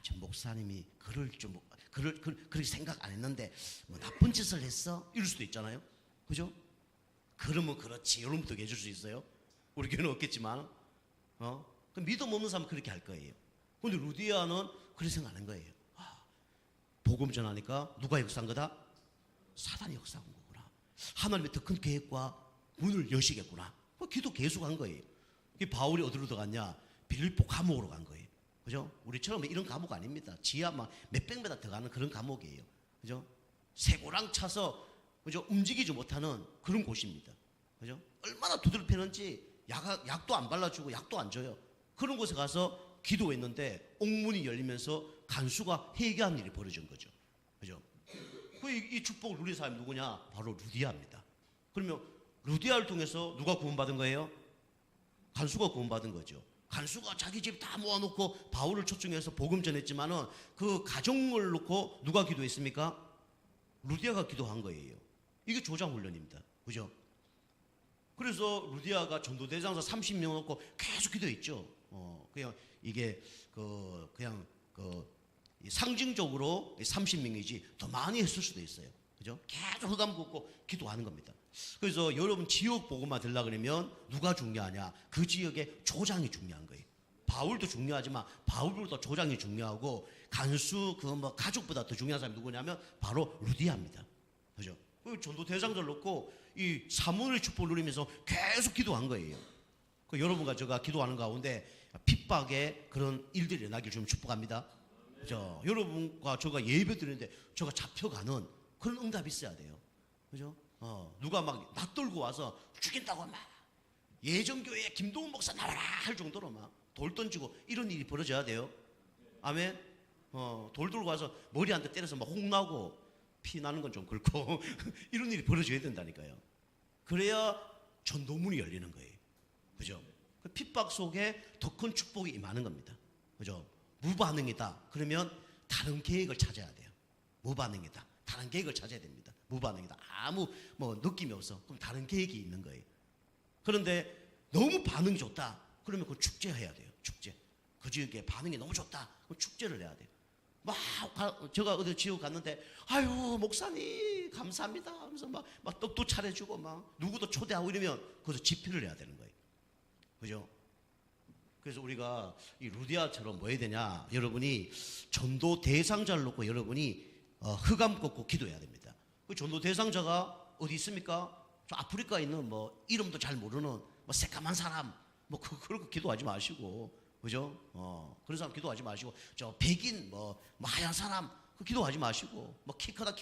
저 목사님이 그렇게 생각 안 했는데 뭐 나쁜 짓을 했어? 이럴 수도 있잖아요. 그죠? 그러면 그렇지. 이런 것도 해줄 수 있어요. 우리 교회는 없겠지만 믿음 없는 사람은 그렇게 할 거예요. 근데 루디아는 그렇게 생각하는 거예요. 복음 전하니까 누가 역사한 거다? 사단이 역사한 거구나. 하나님의 더 큰 계획과 문을 여시겠구나. 기도 계속한 거예요. 바울이 어디로 들어갔냐? 빌립보 감옥으로 간 거예요. 그죠? 우리처럼 이런 감옥 아닙니다. 지하 막 몇백 메다 들어가는 그런 감옥이에요. 그죠? 쇠고랑 차서 그죠? 움직이지 못하는 그런 곳입니다. 그죠? 얼마나 두드려 패는지 약도 안 발라주고 약도 안 줘요. 그런 곳에 가서 기도했는데 옥문이 열리면서 간수가 회개한 일이 벌어진 거죠. 그죠? 이 축복을 누린 사람이 누구냐? 바로 루디아입니다. 그러면 루디아를 통해서 누가 구원받은 거예요? 간수가 구원받은 거죠. 간수가 자기 집 다 모아놓고 바울을 초청해서 복음 전했지만은 그 가정을 놓고 누가 기도했습니까? 루디아가 기도한 거예요. 이게 조장 훈련입니다. 그죠? 그래서 루디아가 전도대장자 30명 놓고 계속 기도했죠. 그냥 이게 그냥 상징적으로 30명이지 더 많이 했을 수도 있어요. 그죠? 계속 흑암 긋고 기도하는 겁니다. 그래서 여러분 지역 보고만 들라 그러면 누가 중요하냐? 그 지역의 조장이 중요한 거예요. 바울도 중요하지만 바울보다 조장이 중요하고 간수 가족보다 더 중요한 사람이 누구냐면 바로 루디아입니다. 그죠? 그 전도 대장자를 놓고 이 사문의 축복을 누리면서 계속 기도한 거예요. 그 여러분과 제가 기도하는 가운데 핍박의 그런 일들이 일어나길 좀 축복합니다. 그죠? 여러분과 제가 예배 드리는데 제가 잡혀가는 그런 응답이 있어야 돼요. 그죠? 누가 막 낯돌고 와서 죽인다고 막 예전교회 김동훈 목사 나와라 할 정도로 막 돌 던지고 이런 일이 벌어져야 돼요. 아멘. 돌 들고 와서 머리 한 대 때려서 막 홍나고 피 나는 건 좀 그렇고 이런 일이 벌어져야 된다니까요. 그래야 전도문이 열리는 거예요. 그죠? 그 핍박 속에 더 큰 축복이 임하는 겁니다. 그죠? 무반응이다. 그러면 다른 계획을 찾아야 돼요. 무반응이다. 다른 계획을 찾아야 됩니다. 무반응이다. 아무 느낌이 없어. 그럼 다른 계획이 있는 거예요. 그런데 너무 반응이 좋다. 그러면 그 축제해야 돼요. 축제. 그 지역에 반응이 너무 좋다. 그럼 축제를 해야 돼요. 제가 어디 지역 갔는데 아유 목사님 감사합니다 하면서 막 떡도 차려주고 막 누구도 초대하고 이러면 거기서 집회를 해야 되는 거예요. 그죠? 그래서 우리가 이 루디아처럼 뭐 해야 되냐? 여러분이 전도 대상자를 놓고 여러분이 흑암 꺾고 기도해야 됩니다. 그 전도 대상자가 어디 있습니까? 저 아프리카에 있는 이름도 잘 모르는 새까만 사람 그렇게 기도하지 마시고, 그죠? 그런 사람 기도하지 마시고, 저 백인 하얀 사람 그 기도하지 마시고, 키 크다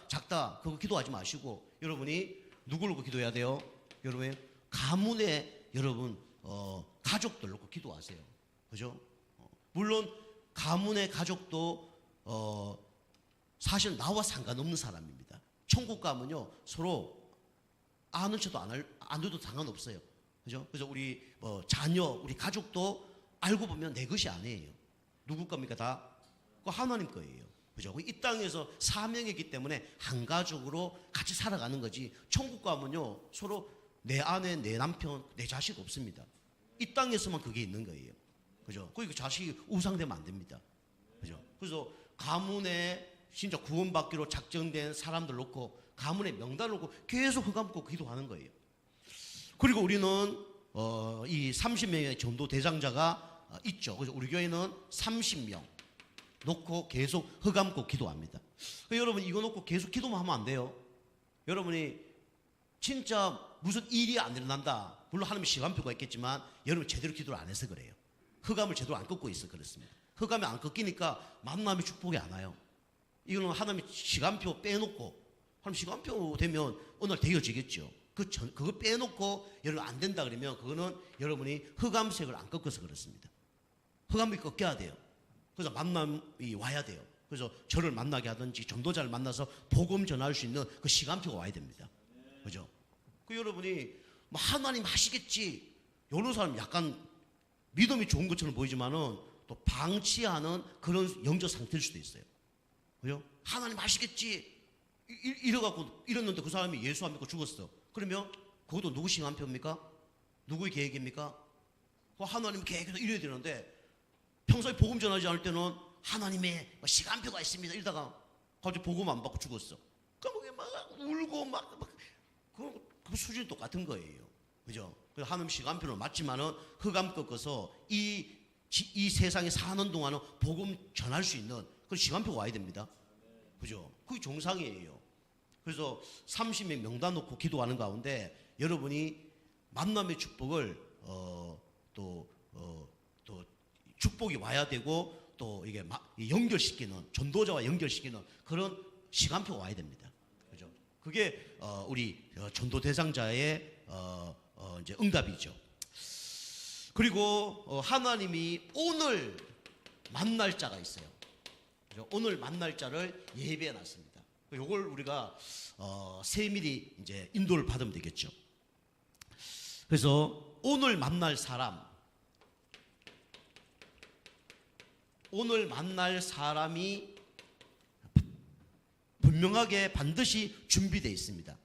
작다 그거 기도하지 마시고, 여러분이 누구를 놓고 기도해야 돼요? 여러분 가문의 여러분 가족들 놓고 기도하세요. 그죠? 물론 가문의 가족도 사실 나와 상관없는 사람입니다. 천국 가면요 서로 아는 척도 안 해도 상관없어요. 그죠? 그래서 우리 자녀, 우리 가족도 알고 보면 내 것이 아니에요. 누구 겁니까 다? 그 하나님 거예요. 그죠? 이 땅에서 사명이기 때문에 한 가족으로 같이 살아가는 거지. 천국 가면요 서로 내 아내, 내 남편, 내 자식 없습니다. 이 땅에서만 그게 있는 거예요. 그죠? 그 자식이 우상되면 안 됩니다. 그죠? 그래서 가문에 진짜 구원받기로 작정된 사람들 놓고 가문의 명단을 놓고 계속 흑암 꺾고 기도하는 거예요. 그리고 우리는 이 30명의 전도 대장자가 있죠. 그래서 우리 교회는 30명 놓고 계속 흑암 꺾고 기도합니다. 여러분 이거 놓고 계속 기도만 하면 안 돼요. 여러분이 진짜 무슨 일이 안 일어난다. 물론 하나님의 시간표가 있겠지만 여러분 제대로 기도를 안 해서 그래요. 흑암을 제대로 안 꺾고 있어 그렇습니다. 흑암이 안 꺾이니까 만남의 축복이 안 와요. 이거는 하나님의 시간표 빼놓고 하나님 시간표 되면 어느 날 되어지겠죠. 그거 빼놓고 여러분 안 된다 그러면 그거는 여러분이 흑암색을 안 꺾어서 그렇습니다. 흑암이 꺾여야 돼요. 그래서 만남이 와야 돼요. 그래서 저를 만나게 하든지 전도자를 만나서 복음 전할 수 있는 그 시간표가 와야 됩니다. 그죠? 그 여러분이 하나님 하시겠지. 이런 사람 약간 믿음이 좋은 것처럼 보이지만은 또 방치하는 그런 영적 상태일 수도 있어요. 그죠? 하나님 하시겠지. 이랬는데 그 사람이 예수 안 믿고 죽었어. 그러면 그것도 누구 시간표입니까? 누구의 계획입니까? 하나님 계획에서 이래야 되는데 평소에 복음 전하지 않을 때는 하나님의 시간표가 있습니다. 이러다가 갑자기 복음 안 받고 죽었어. 그럼 막 울고 그 수준이 똑같은 거예요. 그죠? 그래서 하나님 시간표는 맞지만은 흑암 꺾어서 이 세상에 사는 동안은 복음 전할 수 있는 그 시간표가 와야 됩니다. 그죠? 그게 정상이에요. 그래서 30명 명단 놓고 기도하는 가운데 여러분이 만남의 축복을 또 축복이 와야 되고 또 이게 연결시키는 전도자와 연결시키는 그런 시간표가 와야 됩니다. 그죠? 그게 우리 전도 대상자의 이제 응답이죠. 그리고 하나님이 오늘 만날 자가 있어요. 그죠? 오늘 만날 자를 예배해 놨습니다. 요걸 우리가 세밀히 이제 인도를 받으면 되겠죠. 그래서 오늘 만날 사람이 분명하게 반드시 준비되어 있습니다.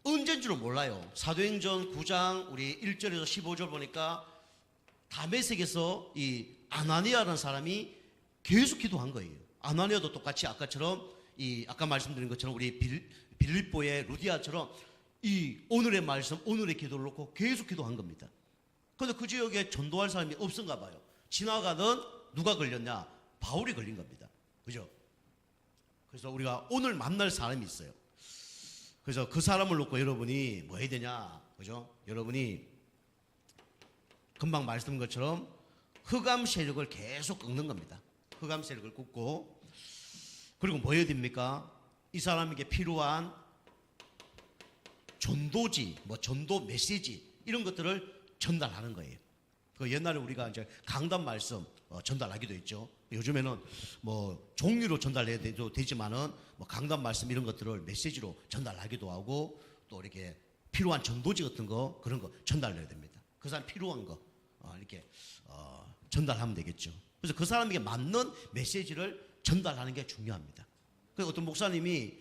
언제인 줄은 몰라요. 사도행전 9장 우리 1절에서 15절 보니까 다메섹에서 이 아나니아라는 사람이 계속 기도한 거예요. 아나니아도 똑같이 아까처럼 이 아까 말씀드린 것처럼 우리 빌립보의 루디아처럼 이 오늘의 말씀, 오늘의 기도를 놓고 계속 기도한 겁니다. 그런데 그 지역에 전도할 사람이 없은가 봐요. 지나가던 누가 걸렸냐? 바울이 걸린 겁니다. 그죠? 그래서 우리가 오늘 만날 사람이 있어요. 그래서 그 사람을 놓고 여러분이 뭐 해야 되냐? 그죠? 여러분이 금방 말씀드린 것처럼 흑암 세력을 계속 꺾는 겁니다. 흑암 세력을 꺾고, 그리고 뭐 해야 됩니까? 이 사람에게 필요한 전도지, 뭐 전도 메시지 이런 것들을 전달하는 거예요. 그 옛날에 우리가 이제 강단 말씀 전달하기도 했죠. 요즘에는 뭐 종류로 전달해도 되지만은 뭐 강단 말씀 이런 것들을 메시지로 전달하기도 하고, 또 이렇게 필요한 전도지 같은 거 그런 거 전달해야 됩니다. 그 사람 필요한 거 이렇게 전달하면 되겠죠. 그래서 그 사람에게 맞는 메시지를 전달하는 게 중요합니다. 그래서 어떤 목사님이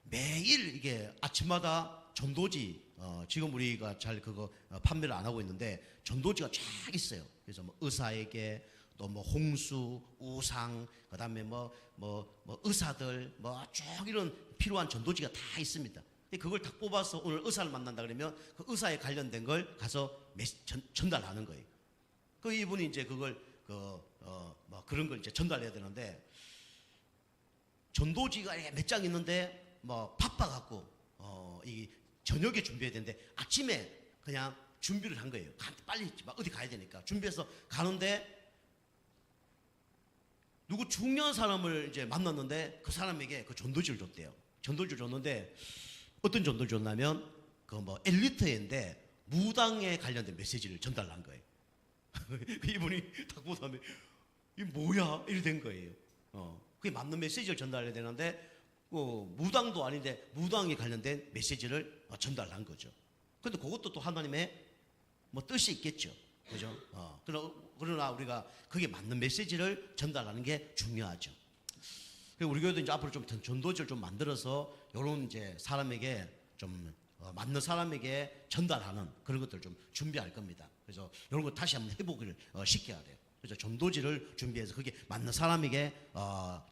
매일 이게 아침마다 전도지 지금 우리가 잘 그거 판매를 안 하고 있는데 전도지가 쫙 있어요. 그래서 뭐 의사에게 또 뭐 홍수, 우상, 그다음에 뭐 의사들 뭐 쭉 이런 필요한 전도지가 다 있습니다. 그걸 딱 뽑아서 오늘 의사를 만난다 그러면 그 의사에 관련된 걸 가서 전달하는 거예요. 그 이분이 이제 그걸 뭐 그런 걸 이제 전달해야 되는데, 전도지가 몇 장 있는데 뭐 바빠갖고 이 저녁에 준비해야 되는데 아침에 그냥 준비를 한 거예요. 빨리 막 어디 가야 되니까 준비해서 가는데 누구 중요한 사람을 이제 만났는데 그 사람에게 그 전도지를 줬대요. 전도지를 줬는데 어떤 전도를 줬냐면 그 뭐 엘리트인데 무당에 관련된 메시지를 전달한 거예요. 이분이 딱 보다음에 이 뭐야 이래 된 거예요. 그게 맞는 메시지를 전달해야 되는데 무당도 아닌데 무당에 관련된 메시지를 전달한 거죠. 그런데 그것도 또 하나님의 뭐 뜻이 있겠죠. 그죠? 그러나 우리가 그게 맞는 메시지를 전달하는 게 중요하죠. 우리 교회도 이제 앞으로 좀 전도지를 좀 만들어서 이런 이제 사람에게 좀 맞는 사람에게 전달하는 그런 것들을 좀 준비할 겁니다. 그래서 이런 거 다시 한번 회복을 시켜야 돼요. 그래서 전도지를 준비해서 그게 맞는 사람에게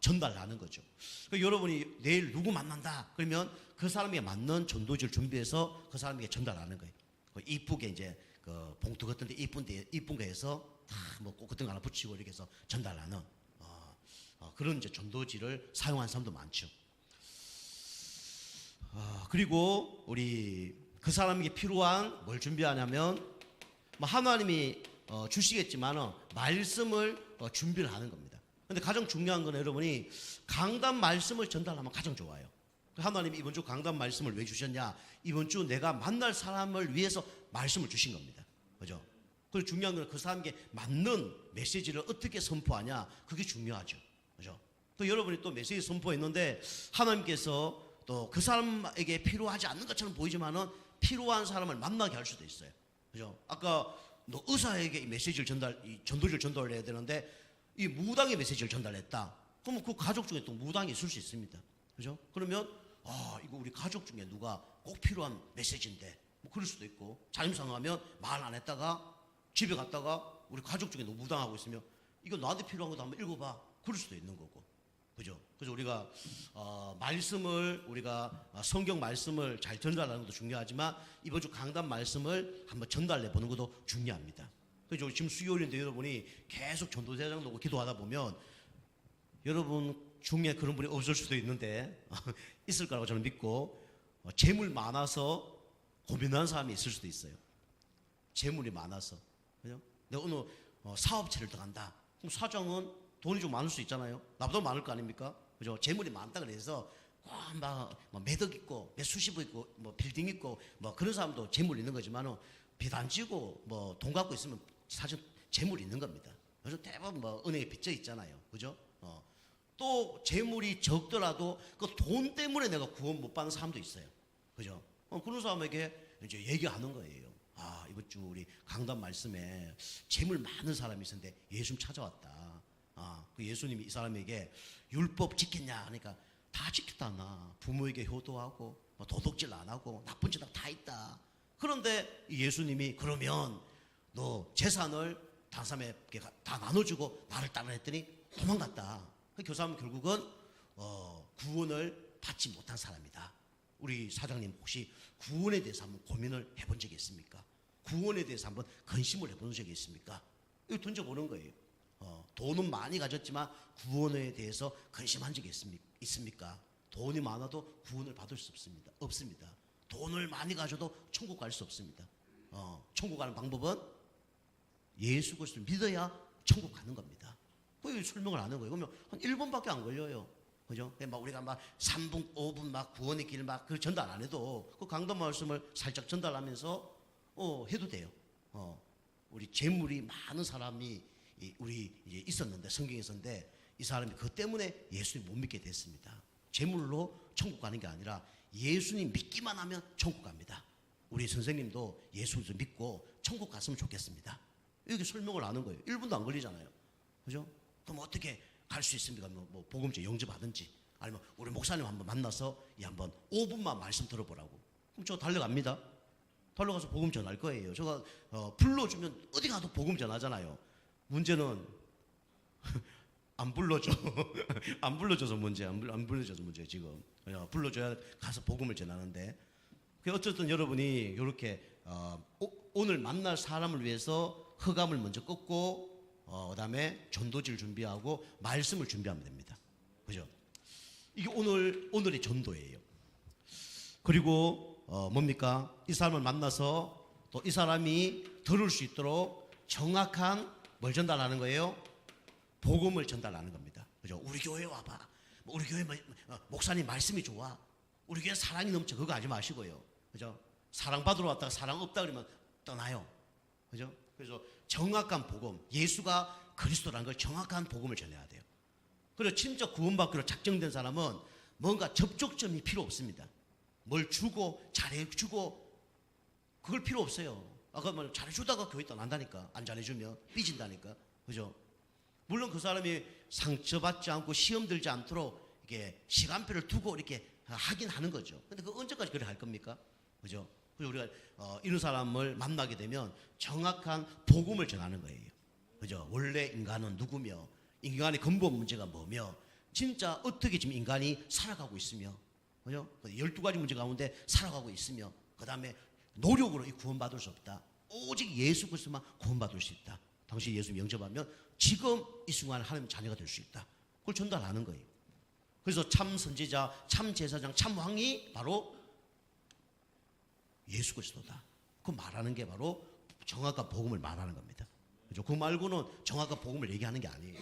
전달하는 거죠. 그러니까 여러분이 내일 누구 만난다 그러면 그 사람에게 맞는 전도지를 준비해서 그 사람에게 전달하는 거예요. 이쁘게 이제 그 봉투 같은데 이쁜 거에서 다 뭐 꽃 같은 거 하나 붙이고 이렇게 해서 전달하는 그런 이제 전도지를 사용하는 사람도 많죠. 그리고 우리 그 사람에게 필요한 뭘 준비하냐면 뭐 하나님이 주시겠지만은 말씀을 준비를 하는 겁니다. 근데 가장 중요한 건 여러분이 강단 말씀을 전달하면 가장 좋아요. 하나님이 이번 주 강단 말씀을 왜 주셨냐? 이번 주 내가 만날 사람을 위해서 말씀을 주신 겁니다. 그죠? 그리고 중요한 건 그 사람에게 맞는 메시지를 어떻게 선포하냐? 그게 중요하죠. 그죠? 또 여러분이 또 메시지 선포했는데 하나님께서 또 그 사람에게 필요하지 않는 것처럼 보이지만은 필요한 사람을 만나게 할 수도 있어요. 그죠? 아까 너 의사에게 이 메시지를 이 전도지를 전달해야 되는데 이 무당의 메시지를 전달했다. 그러면 그 가족 중에 또 무당이 있을 수 있습니다. 그죠? 그러면 이거 우리 가족 중에 누가 꼭 필요한 메시지인데 뭐 그럴 수도 있고, 자임상하면 말 안 했다가 집에 갔다가 우리 가족 중에 누구 무당하고 있으면 이거 나한테 필요한 것도 한번 읽어봐. 그럴 수도 있는 거고. 그죠? 그래서 우리가 말씀을 우리가 성경 말씀을 잘 전달하는 것도 중요하지만 이번 주 강단 말씀을 한번 전달해 보는 것도 중요합니다. 그죠? 지금 수요일인데 여러분이 계속 전도대장도 오고 기도하다 보면 여러분 중에 그런 분이 없을 수도 있는데 있을 거라고 저는 믿고, 재물 많아서 고민하는 사람이 있을 수도 있어요. 재물이 많아서. 그죠? 내가 어느 사업체를 들어간다. 그럼 사장은 돈이 좀 많을 수 있잖아요. 나보다 많을 거 아닙니까? 그죠? 재물이 많다 그래서 몇억 있고 몇 수십억 있고 뭐 빌딩 있고 뭐 그런 사람도 재물 있는 거지만은 빚 안 지고 뭐 돈 갖고 있으면 사실 재물이 있는 겁니다. 그래서 대부분 뭐 은행에 빚져 있잖아요. 그죠? 또 재물이 적더라도 그 돈 때문에 내가 구원 못 받는 사람도 있어요. 그죠? 그런 사람에게 이제 얘기하는 거예요. 이번 주 우리 강단 말씀에 재물 많은 사람이 있었는데 예수님 찾아왔다. 그 예수님이 이 사람에게 율법 지켰냐 하니까 다 지켰다. 나 부모에게 효도하고 뭐 도둑질 안 하고 나쁜 짓 다 있다. 그런데 예수님이 그러면 너 재산을 다른 사람에게 다 나눠주고 나를 따라 했더니 도망갔다. 그 사람은 결국은 구원을 받지 못한 사람이다. 우리 사장님 혹시 구원에 대해서 한번 고민을 해본 적이 있습니까? 구원에 대해서 한번 근심을 해본 적이 있습니까? 이거 던져보는 거예요. 돈은 많이 가졌지만 구원에 대해서 근심한 적이 있습니까? 돈이 많아도 구원을 받을 수 없습니다. 없습니다. 돈을 많이 가져도 천국 갈 수 없습니다. 천국 가는 방법은 예수 그리스도를 믿어야 천국 가는 겁니다. 그 설명을 하는 거예요. 그러면 한 1분밖에 안 걸려요. 그죠? 막 우리가 막 3분, 5분 막 구원의 길 막 그 전달 안 해도 그 강도 말씀을 살짝 전달하면서 해도 돼요. 우리 재물이 많은 사람이 우리 이제 있었는데 성경에 있었는데 이 사람이 그것 때문에 예수님 못 믿게 됐습니다. 재물로 천국 가는 게 아니라 예수님 믿기만 하면 천국 갑니다. 우리 선생님도 예수 믿고 천국 갔으면 좋겠습니다. 이렇게 설명을 하는 거예요. 1분도 안 걸리잖아요. 그죠? 그럼 어떻게 갈 수 있습니까? 뭐 복음제 영접하든지 아니면 우리 목사님 한번 만나서 한번 5분만 말씀 들어보라고. 그럼 저 달려갑니다. 달려가서 복음 전할 거예요. 제가 불러주면 어디 가도 복음 전하잖아요. 문제는 안 불러줘. 안 불러줘서 문제. 안 불러줘서 문제 지금. 불러줘야 가서 복음을 전하는데. 어쨌든 여러분이 이렇게 오늘 만날 사람을 위해서 허감을 먼저 끊고 그다음에 전도지를 준비하고 말씀을 준비하면 됩니다. 그죠? 이게 오늘의 전도예요. 그리고 뭡니까? 이 사람을 만나서 또 이 사람이 들을 수 있도록 정확한 뭘 전달하는 거예요? 복음을 전달하는 겁니다. 그죠? 우리 교회 와봐. 우리 교회 목사님 말씀이 좋아. 우리 교회 사랑이 넘쳐. 그거 하지 마시고요. 그죠? 사랑받으러 왔다가 사랑 없다 그러면 떠나요. 그죠? 그래서 정확한 복음, 예수가 그리스도라는 걸 정확한 복음을 전해야 돼요. 그리고 진짜 구원받기로 작정된 사람은 뭔가 접촉점이 필요 없습니다. 뭘 주고 잘해주고 그걸 필요 없어요. 아까 말 잘해주다가 교회 떠난다니까. 안 잘해주면 삐진다니까. 그죠? 물론 그 사람이 상처받지 않고 시험 들지 않도록 이게 시간표를 두고 이렇게 하긴 하는 거죠. 근데 그 언제까지 그래 할 겁니까? 그죠? 그래서 우리가 이런 사람을 만나게 되면 정확한 복음을 전하는 거예요. 그죠? 원래 인간은 누구며 인간의 근본 문제가 뭐며 진짜 어떻게 지금 인간이 살아가고 있으며 그죠? 12가지 문제 가운데 살아가고 있으며 그 다음에 노력으로 이 구원받을 수 없다. 오직 예수 그리스도만 구원받을 수 있다. 당신 예수 영접하면 지금 이 순간 하나님 자녀가 될 수 있다. 그걸 전달하는 거예요. 그래서 참 선지자, 참 제사장, 참 왕이 바로 예수 그리스도다. 그 말하는 게 바로 정확한 복음을 말하는 겁니다. 그죠? 그 말고는 정확한 복음을 얘기하는 게 아니에요.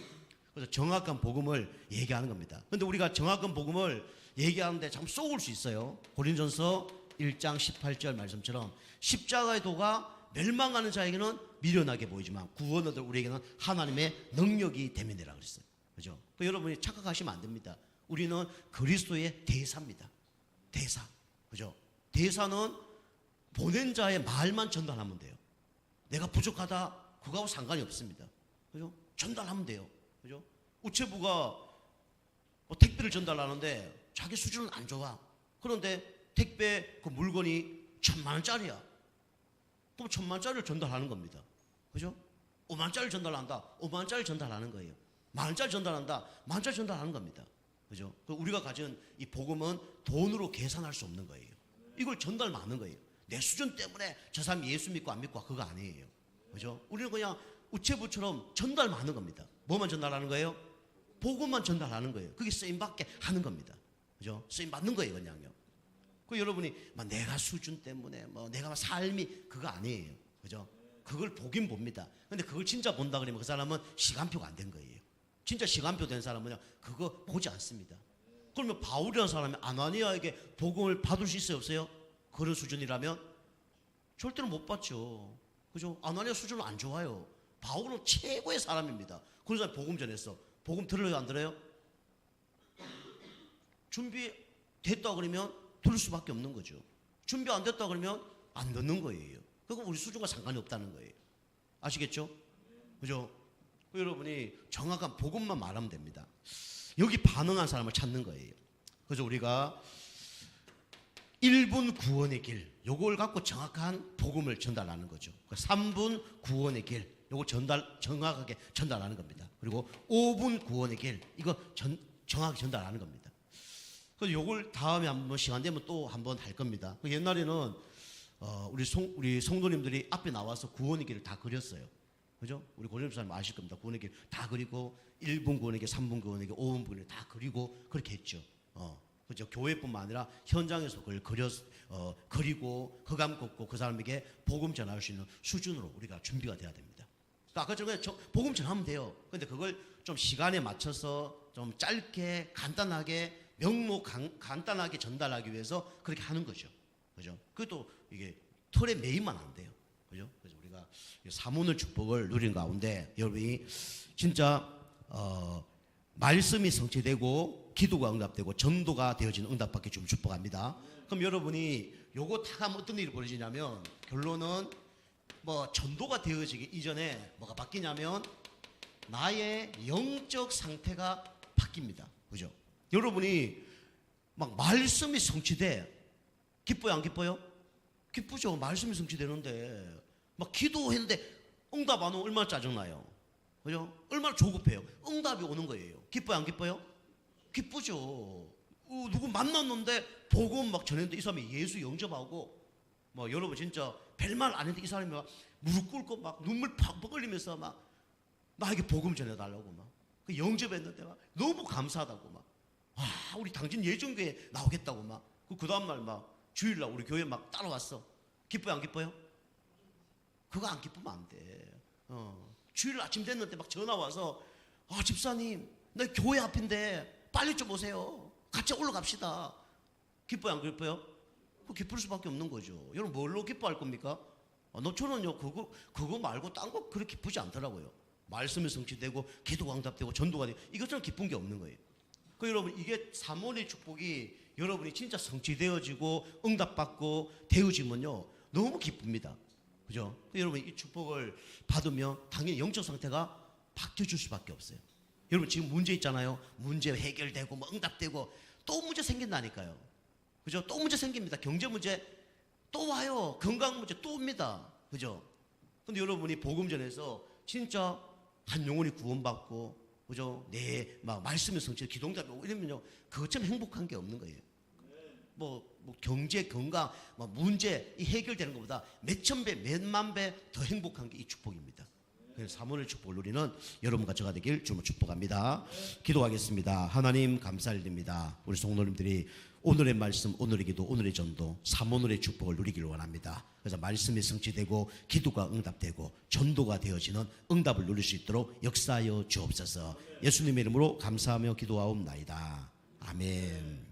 그래서 정확한 복음을 얘기하는 겁니다. 그런데 우리가 정확한 복음을 얘기하는데 참 쏘을 수 있어요. 고린전서 1장 18절 말씀처럼 십자가의 도가 멸망하는 자에게는 미련하게 보이지만 구원 얻을 우리에게는 하나님의 능력이 되면이라 그랬어요. 그죠? 여러분이 착각하시면 안 됩니다. 우리는 그리스도의 대사입니다. 대사. 그죠? 대사는 보낸 자의 말만 전달하면 돼요. 내가 부족하다 그거하고 상관이 없습니다. 그죠? 전달하면 돼요. 그죠? 우체부가 택배를 전달하는데 자기 수준은 안 좋아. 그런데 택배 그 물건이 1,000만 원짜리야. 그럼 1,000만 원짜리를 전달하는 겁니다. 그죠? 5만 원짜리 전달한다. 5만 원짜리 전달하는 거예요. 1만 원짜리 전달한다. 1만 원짜리 전달하는 겁니다. 그죠? 우리가 가진 이 복음은 돈으로 계산할 수 없는 거예요. 이걸 전달만 하는 거예요. 내 수준 때문에 저 사람이 예수 믿고 안 믿고 그거 아니에요. 그죠? 우리는 그냥 우체부처럼 전달만 하는 겁니다. 뭐만 전달하는 거예요? 복음만 전달하는 거예요. 그게 쓰임받게 하는 겁니다. 그죠? 쓰임받는 거예요, 그냥요. 그 여러분이 막 내가 수준 때문에 내가 삶이 그거 아니에요. 그죠? 그걸 보긴 봅니다. 근데 그걸 진짜 본다 그러면 그 사람은 시간표가 안 된 거예요. 진짜 시간표 된 사람은요, 그거 보지 않습니다. 그러면 바울이라는 사람이 아나니아에게 복음을 받을 수 있어요, 없어요? 그런 수준이라면 절대로 못 받죠. 그죠? 아나니아 수준은 안 좋아요. 바울은 최고의 사람입니다. 그런 사람이 복음 전했어. 복음 들어요, 안 들어요? 준비됐다 그러면 들을 수밖에 없는 거죠. 준비 안 됐다 그러면 안 듣는 거예요. 그건 우리 수준과 상관이 없다는 거예요. 아시겠죠? 그죠? 여러분이 정확한 복음만 말하면 됩니다. 여기 반응한 사람을 찾는 거예요. 그래서 우리가 1분 구원의 길, 요걸 갖고 정확한 복음을 전달하는 거죠. 3분 구원의 길, 요거 정확하게 전달하는 겁니다. 그리고 5분 구원의 길, 이거 정확하게 전달하는 겁니다. 그래서 요걸 다음에 한번 시간 되면 또 한번 할 겁니다. 옛날에는 우리 성도님들이 앞에 나와서 구원의 길을 다 그렸어요. 그죠? 우리 고려님 사람 아실 겁니다. 구원의 길 다 그리고 1분 구원의 길, 3분 구원의 길, 5분 구원의 길 다 그리고 그렇게 했죠. 그죠? 교회뿐만 아니라 현장에서 그걸 그리고 흑암 걷고 그 사람에게 복음 전할 수 있는 수준으로 우리가 준비가 돼야 됩니다. 아까 전에 복음 전하면 돼요. 근데 그걸 좀 시간에 맞춰서 좀 짧게 간단하게 간단하게 전달하기 위해서 그렇게 하는 거죠. 그죠? 그것도 이게 틀에 매이면 안 돼요. 그죠? 그래서 우리가 사모늘 축복을 누린 가운데 여러분이 진짜 말씀이 성취되고 기도가 응답되고 전도가 되어지는 응답받기 좀 축복합니다. 그럼 여러분이 요거 다 하면 어떤 일이 벌어지냐면 결론은 뭐 전도가 되어지기 이전에 뭐가 바뀌냐면 나의 영적 상태가 바뀝니다. 그죠? 여러분이 막 말씀이 성취돼 기뻐요 안 기뻐요? 기쁘죠. 말씀이 성취되는데 막 기도했는데 응답 안 오면 얼마나 짜증나요. 그죠? 얼마나 조급해요. 응답이 오는 거예요. 기뻐요 안 기뻐요? 기쁘죠. 누구 만났는데 복음 막 전했는데 이 사람이 예수 영접하고 뭐 여러분 진짜 별말 안 했는데 이 사람이 막 무릎 꿇고 막 눈물 팍팍 흘리면서 막 나에게 복음 전해달라고 막 그 영접했는데 막 너무 감사하다고 막 우리 당신 예정교회 나오겠다고 막 그 다음날 막 주일날 우리 교회 막 따라왔어. 기뻐요 안 기뻐요? 그거 안 기쁘면 안 돼. 주일 아침 됐는데 막 전화 와서 집사님 나 교회 앞인데 빨리 좀 오세요. 같이 올라갑시다. 기뻐요 안 기뻐요? 그 기쁠 수밖에 없는 거죠. 여러분 뭘로 기뻐할 겁니까? 저는요 그거 말고 딴 거 그렇게 기쁘지 않더라고요. 말씀이 성취되고 기도가 응답되고 전도가 되고 이것처럼 기쁜 게 없는 거예요. 그 여러분 이게 사모의 축복이 여러분이 진짜 성취되어지고 응답받고 되어지면요 너무 기쁩니다. 그죠? 여러분 이 축복을 받으면 당연히 영적 상태가 바뀌어질 수밖에 없어요. 여러분 지금 문제 있잖아요. 문제 해결되고 뭐 응답되고 또 문제 생긴다니까요. 그죠? 또 문제 생깁니다. 경제 문제 또 와요. 건강 문제 또 옵니다. 그죠? 근데 여러분이 복음 전해서 진짜 한 영혼이 구원받고 그죠? 막 말씀의 성취 기도응답이 오고 이러면요 그것처럼 행복한 게 없는 거예요. 뭐 경제, 건강, 뭐 문제 이 해결되는 것보다 몇천 배, 몇만 배 더 행복한 게 이 축복입니다. 그래서 사모의 축복을 누리는 여러분과 저가 되길 주로 축복합니다. 기도하겠습니다. 하나님 감사드립니다. 우리 성도님들이 오늘의 말씀, 오늘의 기도, 오늘의 전도, 사모의 축복을 누리기를 원합니다. 그래서 말씀이 성취되고 기도가 응답되고 전도가 되어지는 응답을 누릴 수 있도록 역사하여 주옵소서. 예수님의 이름으로 감사하며 기도하옵나이다. 아멘.